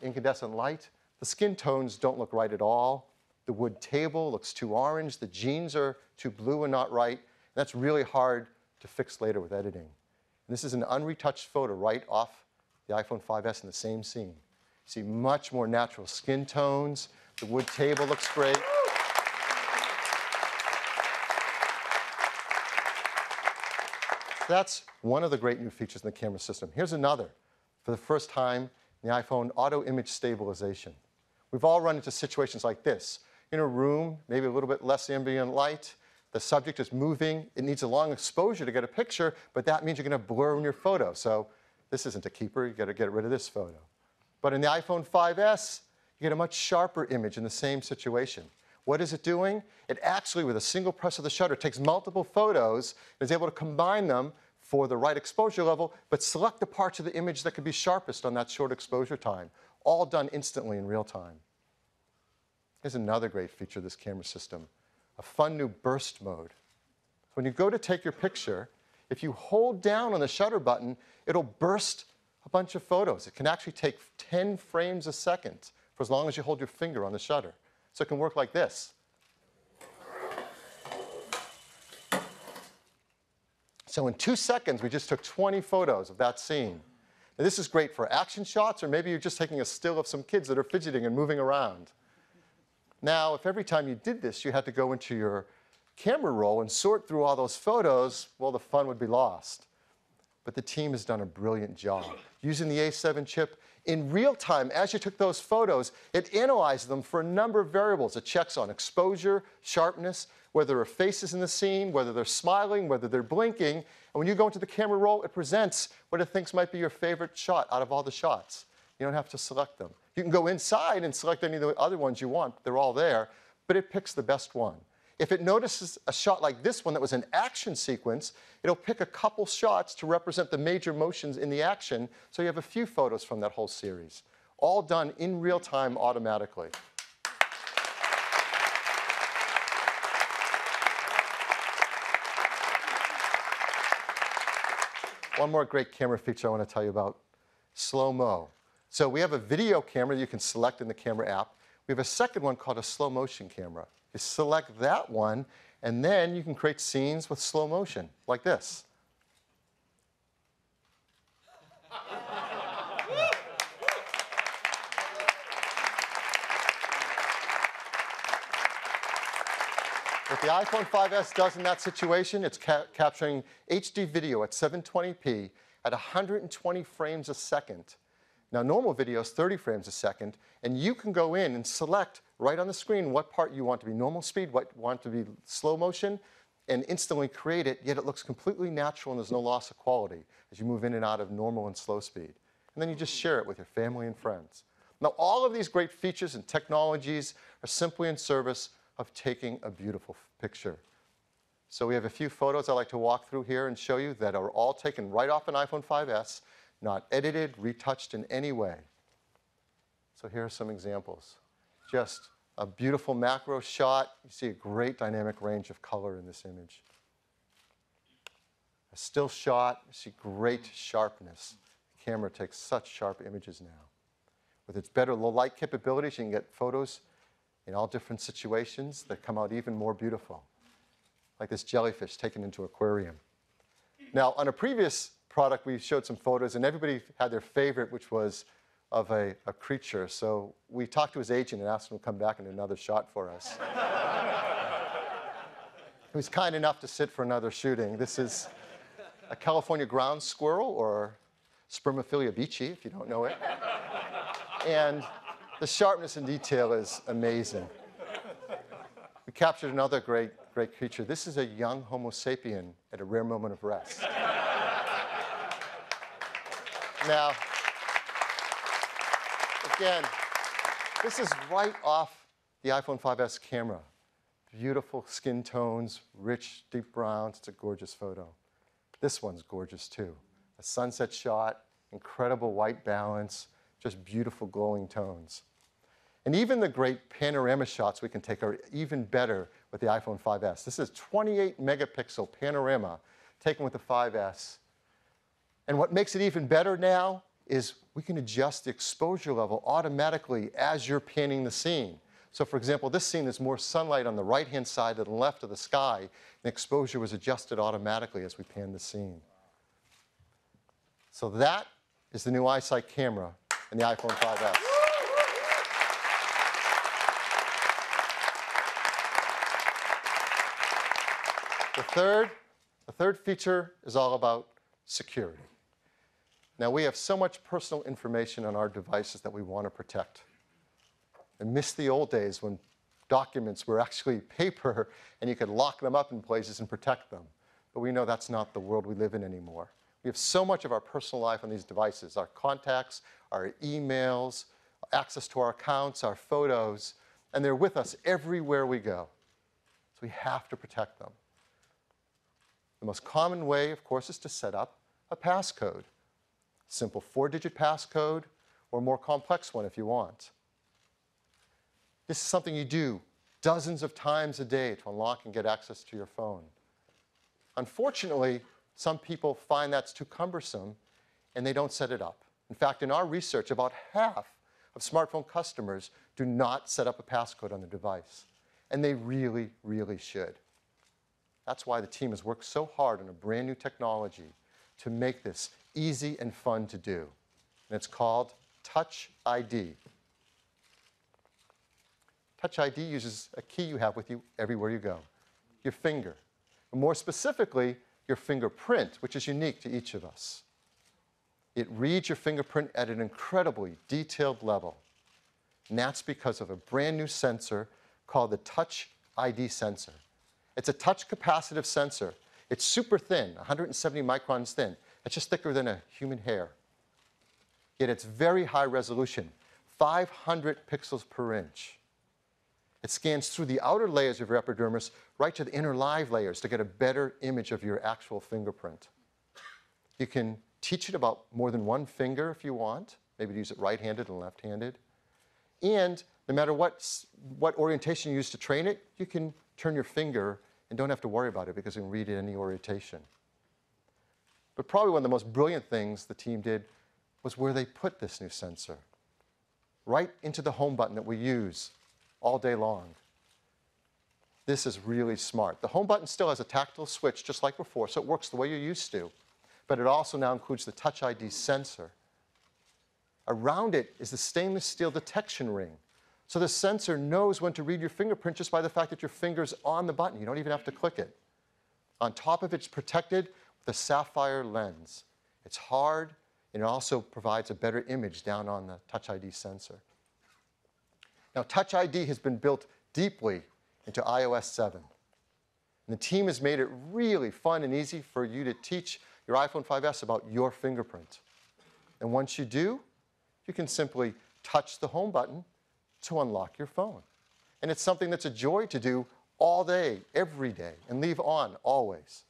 incandescent light. The skin tones don't look right at all. The wood table looks too orange. The jeans are too blue and not right. And that's really hard to fix later with editing. And this is an unretouched photo right off the iPhone 5S in the same scene. You see much more natural skin tones. The wood table looks great. That's one of the great new features in the camera system. Here's another. For the first time in the iPhone, auto image stabilization. We've all run into situations like this. In a room, maybe a little bit less ambient light, the subject is moving, it needs a long exposure to get a picture, but that means you're going to blur in your photo. So this isn't a keeper, you've got to get rid of this photo. But in the iPhone 5S, you get a much sharper image in the same situation. What is it doing? It actually, with a single press of the shutter, takes multiple photos and is able to combine them for the right exposure level, but select the parts of the image that could be sharpest on that short exposure time, all done instantly in real time. Here's another great feature of this camera system, a fun new burst mode. When you go to take your picture, if you hold down on the shutter button, it'll burst a bunch of photos. It can actually take 10 frames a second for as long as you hold your finger on the shutter. So it can work like this. So in 2 seconds, we just took 20 photos of that scene. Now, this is great for action shots, or maybe you're just taking a still of some kids that are fidgeting and moving around. Now, if every time you did this, you had to go into your camera roll and sort through all those photos, well, the fun would be lost. But the team has done a brilliant job. Using the A7 chip, in real time, as you took those photos, it analyzed them for a number of variables. It checks on exposure, sharpness, whether there are faces in the scene, whether they're smiling, whether they're blinking. And when you go into the camera roll, it presents what it thinks might be your favorite shot out of all the shots. You don't have to select them. You can go inside and select any of the other ones you want. They're all there, but it picks the best one. If it notices a shot like this one that was an action sequence, it'll pick a couple shots to represent the major motions in the action, so you have a few photos from that whole series, all done in real time automatically. One more great camera feature I want to tell you about, slow-mo. So we have a video camera you can select in the camera app. We have a second one called a slow motion camera. You select that one, and then you can create scenes with slow motion, like this. What the iPhone 5S does in that situation, it's capturing HD video at 720p at 120 frames a second. Now, normal video is 30 frames a second, and you can go in and select right on the screen what part you want to be normal speed, what you want to be slow motion, and instantly create it, yet it looks completely natural and there's no loss of quality as you move in and out of normal and slow speed. And then you just share it with your family and friends. Now, all of these great features and technologies are simply in service of taking a beautiful picture. So we have a few photos I'd like to walk through here and show you that are all taken right off an iPhone 5S, not edited, retouched in any way. So here are some examples. Just a beautiful macro shot. You see a great dynamic range of color in this image. A still shot, you see great sharpness. The camera takes such sharp images now. With its better low light capabilities, you can get photos in all different situations that come out even more beautiful. Like this jellyfish taken into an aquarium. Now, on a previous product, we showed some photos, and everybody had their favorite, which was of a creature. So we talked to his agent and asked him to come back in another shot for us. He was kind enough to sit for another shooting. This is a California ground squirrel, or Spermophilia beachy, if you don't know it. And the sharpness and detail is amazing. We captured another great creature. This is a young Homo sapien at a rare moment of rest. Now, again, this is right off the iPhone 5S camera. Beautiful skin tones, rich, deep browns. It's a gorgeous photo. This one's gorgeous, too. A sunset shot, incredible white balance, just beautiful glowing tones. And even the great panorama shots we can take are even better with the iPhone 5S. This is 28 megapixel panorama taken with the 5S. And what makes it even better now is we can adjust the exposure level automatically as you're panning the scene. So for example, this scene is more sunlight on the right-hand side than the left of the sky, and exposure was adjusted automatically as we pan the scene. So that is the new iSight camera in the iPhone 5S. The third feature is all about security. Now, we have so much personal information on our devices that we want to protect. I miss the old days when documents were actually paper and you could lock them up in places and protect them. But we know that's not the world we live in anymore. We have so much of our personal life on these devices, our contacts, our emails, access to our accounts, our photos, and they're with us everywhere we go. So we have to protect them. The most common way, of course, is to set up a passcode. Simple 4-digit passcode, or a more complex one if you want. This is something you do dozens of times a day to unlock and get access to your phone. Unfortunately, some people find that's too cumbersome and they don't set it up. In fact, in our research, about half of smartphone customers do not set up a passcode on their device. And they really, really should. That's why the team has worked so hard on a brand new technology to make this easy and fun to do. And it's called Touch ID. Touch ID uses a key you have with you everywhere you go, your finger. And more specifically, your fingerprint, which is unique to each of us. It reads your fingerprint at an incredibly detailed level. And that's because of a brand new sensor called the Touch ID sensor. It's a touch capacitive sensor. It's super thin, 170 microns thin. It's just thicker than a human hair. Yet it's very high resolution, 500 pixels per inch. It scans through the outer layers of your epidermis right to the inner live layers to get a better image of your actual fingerprint. You can teach it about more than one finger if you want, maybe use it right-handed and left-handed. And no matter what orientation you use to train it, you can turn your finger and don't have to worry about it because you can read it any orientation. But probably one of the most brilliant things the team did was where they put this new sensor. Right into the home button that we use all day long. This is really smart. The home button still has a tactile switch just like before, so it works the way you're used to. But it also now includes the Touch ID sensor. Around it is the stainless steel detection ring. So the sensor knows when to read your fingerprint just by the fact that your finger's on the button. You don't even have to click it. On top of it, it's protected with a sapphire lens. It's hard, and it also provides a better image down on the Touch ID sensor. Now, Touch ID has been built deeply into iOS 7. And the team has made it really fun and easy for you to teach your iPhone 5S about your fingerprint. And once you do, you can simply touch the home button to unlock your phone. And it's something that's a joy to do all day, every day, and leave on always.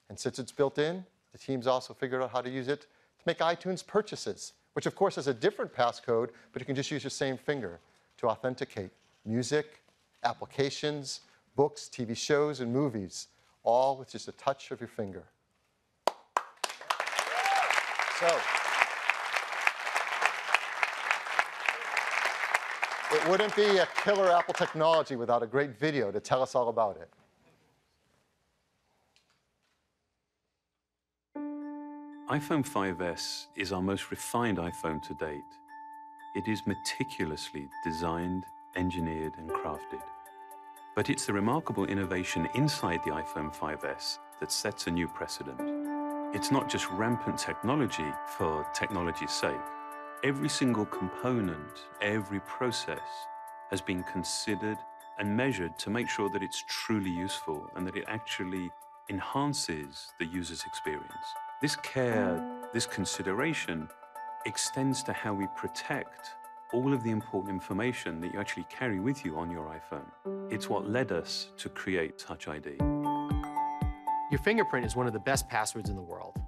And since it's built in, the team's also figured out how to use it to make iTunes purchases, which of course has a different passcode, but you can just use your same finger to authenticate music, applications, books, TV shows, and movies, all with just a touch of your finger. So, it wouldn't be a killer Apple technology without a great video to tell us all about it. iPhone 5S is our most refined iPhone to date. It is meticulously designed, engineered, and crafted. But it's the remarkable innovation inside the iPhone 5S that sets a new precedent. It's not just rampant technology for technology's sake. Every single component, every process has been considered and measured to make sure that it's truly useful and that it actually enhances the user's experience. This care, this consideration extends to how we protect all of the important information that you actually carry with you on your iPhone. It's what led us to create Touch ID. Your fingerprint is one of the best passwords in the world.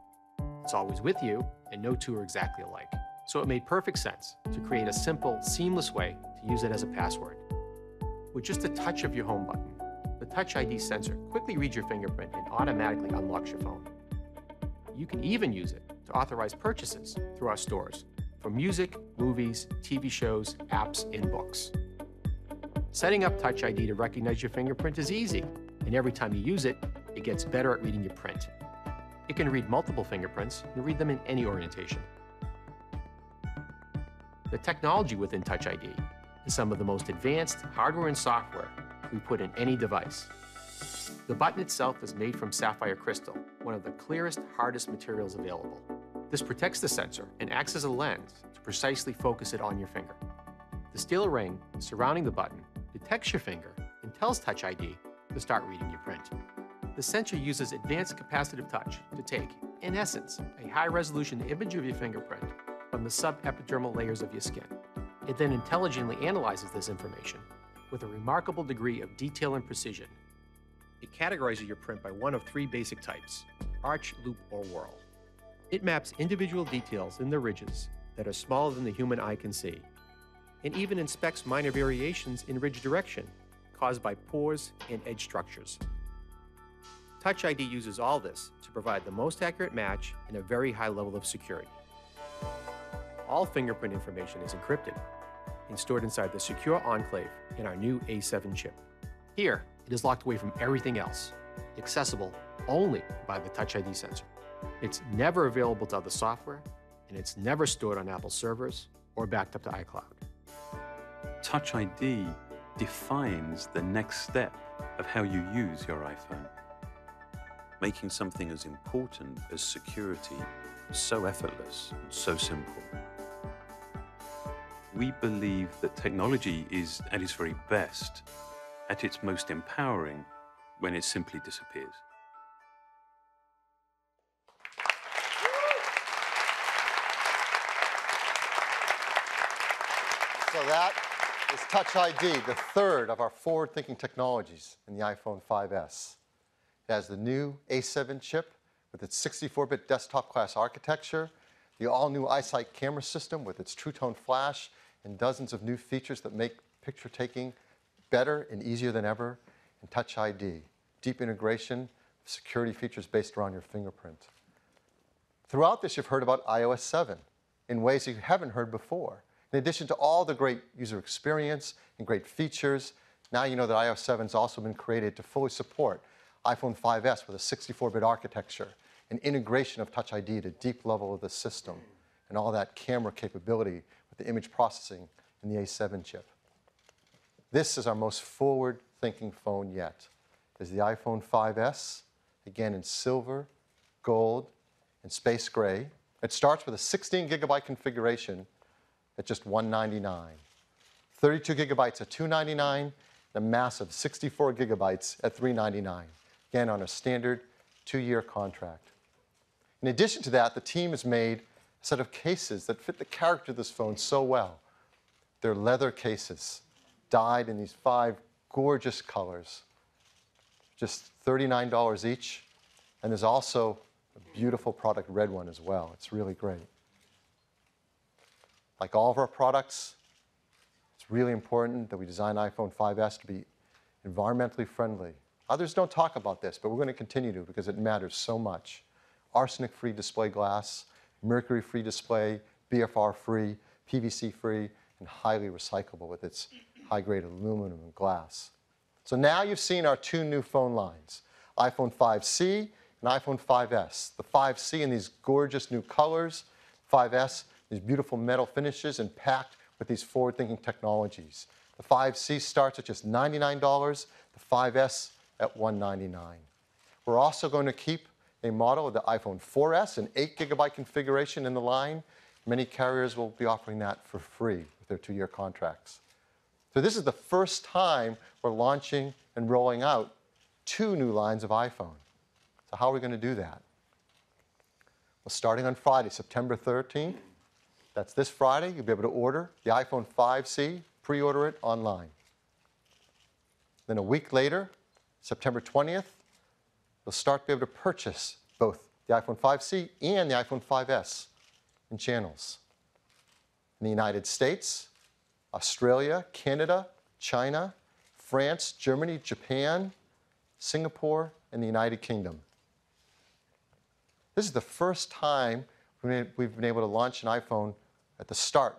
It's always with you, and no two are exactly alike. So it made perfect sense to create a simple, seamless way to use it as a password. With just a touch of your home button, the Touch ID sensor quickly reads your fingerprint and automatically unlocks your phone. You can even use it to authorize purchases through our stores for music, movies, TV shows, apps, and books. Setting up Touch ID to recognize your fingerprint is easy, and every time you use it, it gets better at reading your print. It can read multiple fingerprints and read them in any orientation. The technology within Touch ID is some of the most advanced hardware and software we put in any device. The button itself is made from sapphire crystal, one of the clearest, hardest materials available. This protects the sensor and acts as a lens to precisely focus it on your finger. The steel ring surrounding the button detects your finger and tells Touch ID to start reading your print. The sensor uses advanced capacitive touch to take, in essence, a high-resolution image of your fingerprint from the subepidermal layers of your skin. It then intelligently analyzes this information with a remarkable degree of detail and precision. It categorizes your print by one of three basic types: arch, loop, or whorl. It maps individual details in the ridges that are smaller than the human eye can see, and even inspects minor variations in ridge direction caused by pores and edge structures. Touch ID uses all this to provide the most accurate match and a very high level of security. All fingerprint information is encrypted and stored inside the secure enclave in our new A7 chip. Here, it is locked away from everything else, accessible only by the Touch ID sensor. It's never available to other software, and it's never stored on Apple servers or backed up to iCloud. Touch ID defines the next step of how you use your iPhone, making something as important as security so effortless and so simple. We believe that technology is at its very best, at its most empowering, when it simply disappears. So that is Touch ID, the third of our forward-thinking technologies in the iPhone 5S. It has the new A7 chip with its 64-bit desktop-class architecture, the all-new iSight camera system with its True Tone flash, and dozens of new features that make picture taking better and easier than ever, and Touch ID, deep integration of security features based around your fingerprint. Throughout this, you've heard about iOS 7 in ways you haven't heard before. In addition to all the great user experience and great features, now you know that iOS 7 has also been created to fully support iPhone 5S with a 64-bit architecture, and integration of Touch ID at a deep level of the system, and all that camera capability with the image processing in the A7 chip. This is our most forward-thinking phone yet. It is the iPhone 5S, again in silver, gold, and space gray. It starts with a 16-gigabyte configuration at just $199, 32 gigabytes at $299, and a massive 64 gigabytes at $399, again on a standard 2-year contract. In addition to that, the team has made a set of cases that fit the character of this phone so well. They're leather cases, dyed in these 5 gorgeous colors, just $39 each, and there's also a beautiful product red one as well. It's really great. Like all of our products, it's really important that we design iPhone 5S to be environmentally friendly. Others don't talk about this, but we're going to continue to because it matters so much. Arsenic-free display glass, mercury-free display, BFR-free, PVC-free, and highly recyclable with its high-grade aluminum and glass. So now you've seen our 2 new phone lines, iPhone 5C and iPhone 5S. The 5C in these gorgeous new colors, 5S these beautiful metal finishes and packed with these forward-thinking technologies. The 5C starts at just $99, the 5S at $199. We're also going to keep a model of the iPhone 4S, an 8-gigabyte configuration in the line. Many carriers will be offering that for free with their 2-year contracts. So this is the first time we're launching and rolling out 2 new lines of iPhone. So how are we going to do that? Well, starting on Friday, September 13th, that's this Friday, you'll be able to order the iPhone 5C, pre-order it online. Then a week later, September 20th, you'll start to be able to purchase both the iPhone 5C and the iPhone 5S in channels. In the United States, Australia, Canada, China, France, Germany, Japan, Singapore, and the United Kingdom. This is the first time we've been able to launch an iPhone at the start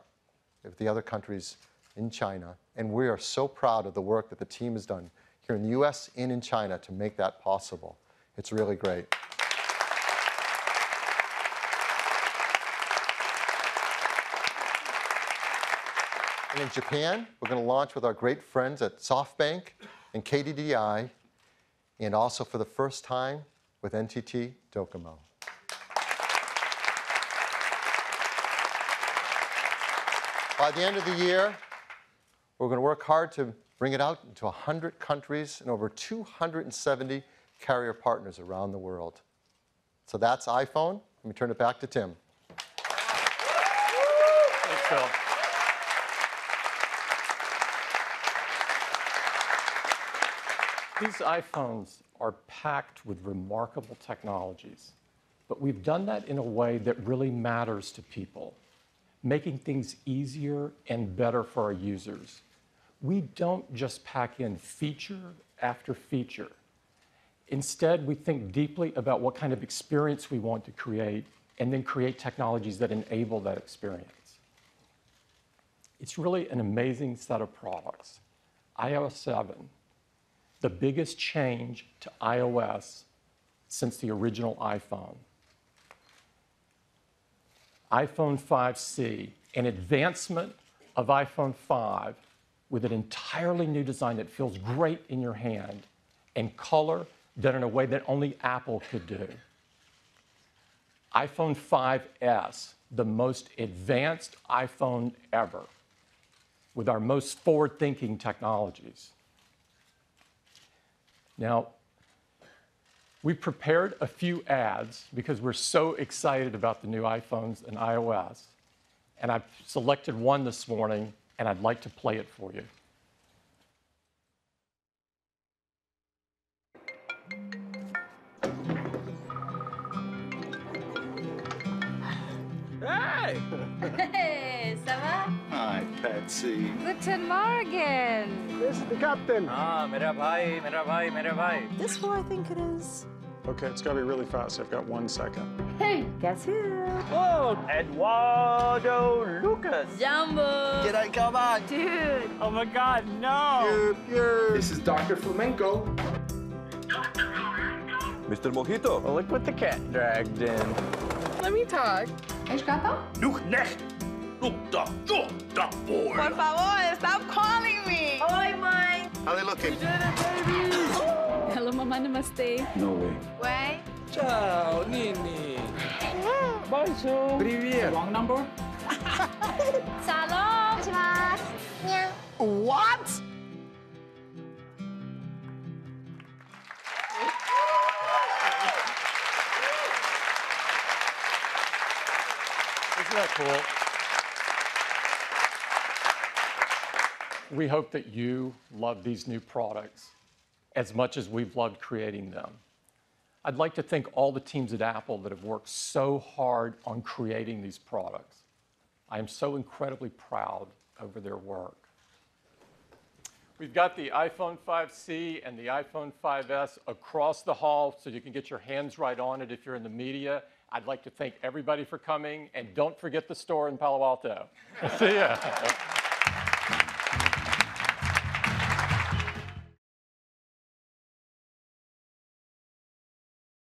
of the other countries in China, and we are so proud of the work that the team has done here in the US and in China to make that possible. It's really great. And in Japan, we're going to launch with our great friends at SoftBank and KDDI, and also for the first time with NTT Docomo. By the end of the year, we're going to work hard to bring it out into 100 countries and over 270 carrier partners around the world. So that's iPhone. Let me turn it back to Tim. Thanks, Phil. These iPhones are packed with remarkable technologies, but we've done that in a way that really matters to people, making things easier and better for our users. We don't just pack in feature after feature. Instead, we think deeply about what kind of experience we want to create and then create technologies that enable that experience. It's really an amazing set of products. iOS 7, the biggest change to iOS since the original iPhone. iPhone 5C, an advancement of iPhone 5 with an entirely new design that feels great in your hand and color done in a way that only Apple could do. iPhone 5S, the most advanced iPhone ever, with our most forward-thinking technologies. Now, we prepared a few ads because we're so excited about the new iPhones and iOS, and I've selected one this morning, and I'd like to play it for you. Hey! Hey, ça va? Hi, Patsy. Guten Morgen. This is the captain. Ah, mera bhai, mera bhai, mera bhai. This who I think it is. Okay, it's gotta be really fast. I've got 1 second. Hey, guess who? Whoa, Eduardo Lucas. Jumbo. G'day, come on. Dude. Oh my God, no. This is Dr. Flamenco. Mr. Mojito. Well, look what the cat dragged in. Let me talk. És gato? Look next. Look, doctor, boy. Por favor, stop calling me. Oi, mãe. How they looking? Hello, mamãe, namaste. No way. Ué? Ciao, Nini. Bonjour. Привет. Wrong number? Salon. What? Isn't that cool? We hope that you love these new products as much as we've loved creating them. I'd like to thank all the teams at Apple that have worked so hard on creating these products. I am so incredibly proud over their work. We've got the iPhone 5C and the iPhone 5S across the hall so you can get your hands right on it if you're in the media. I'd like to thank everybody for coming, and don't forget the store in Palo Alto. See ya.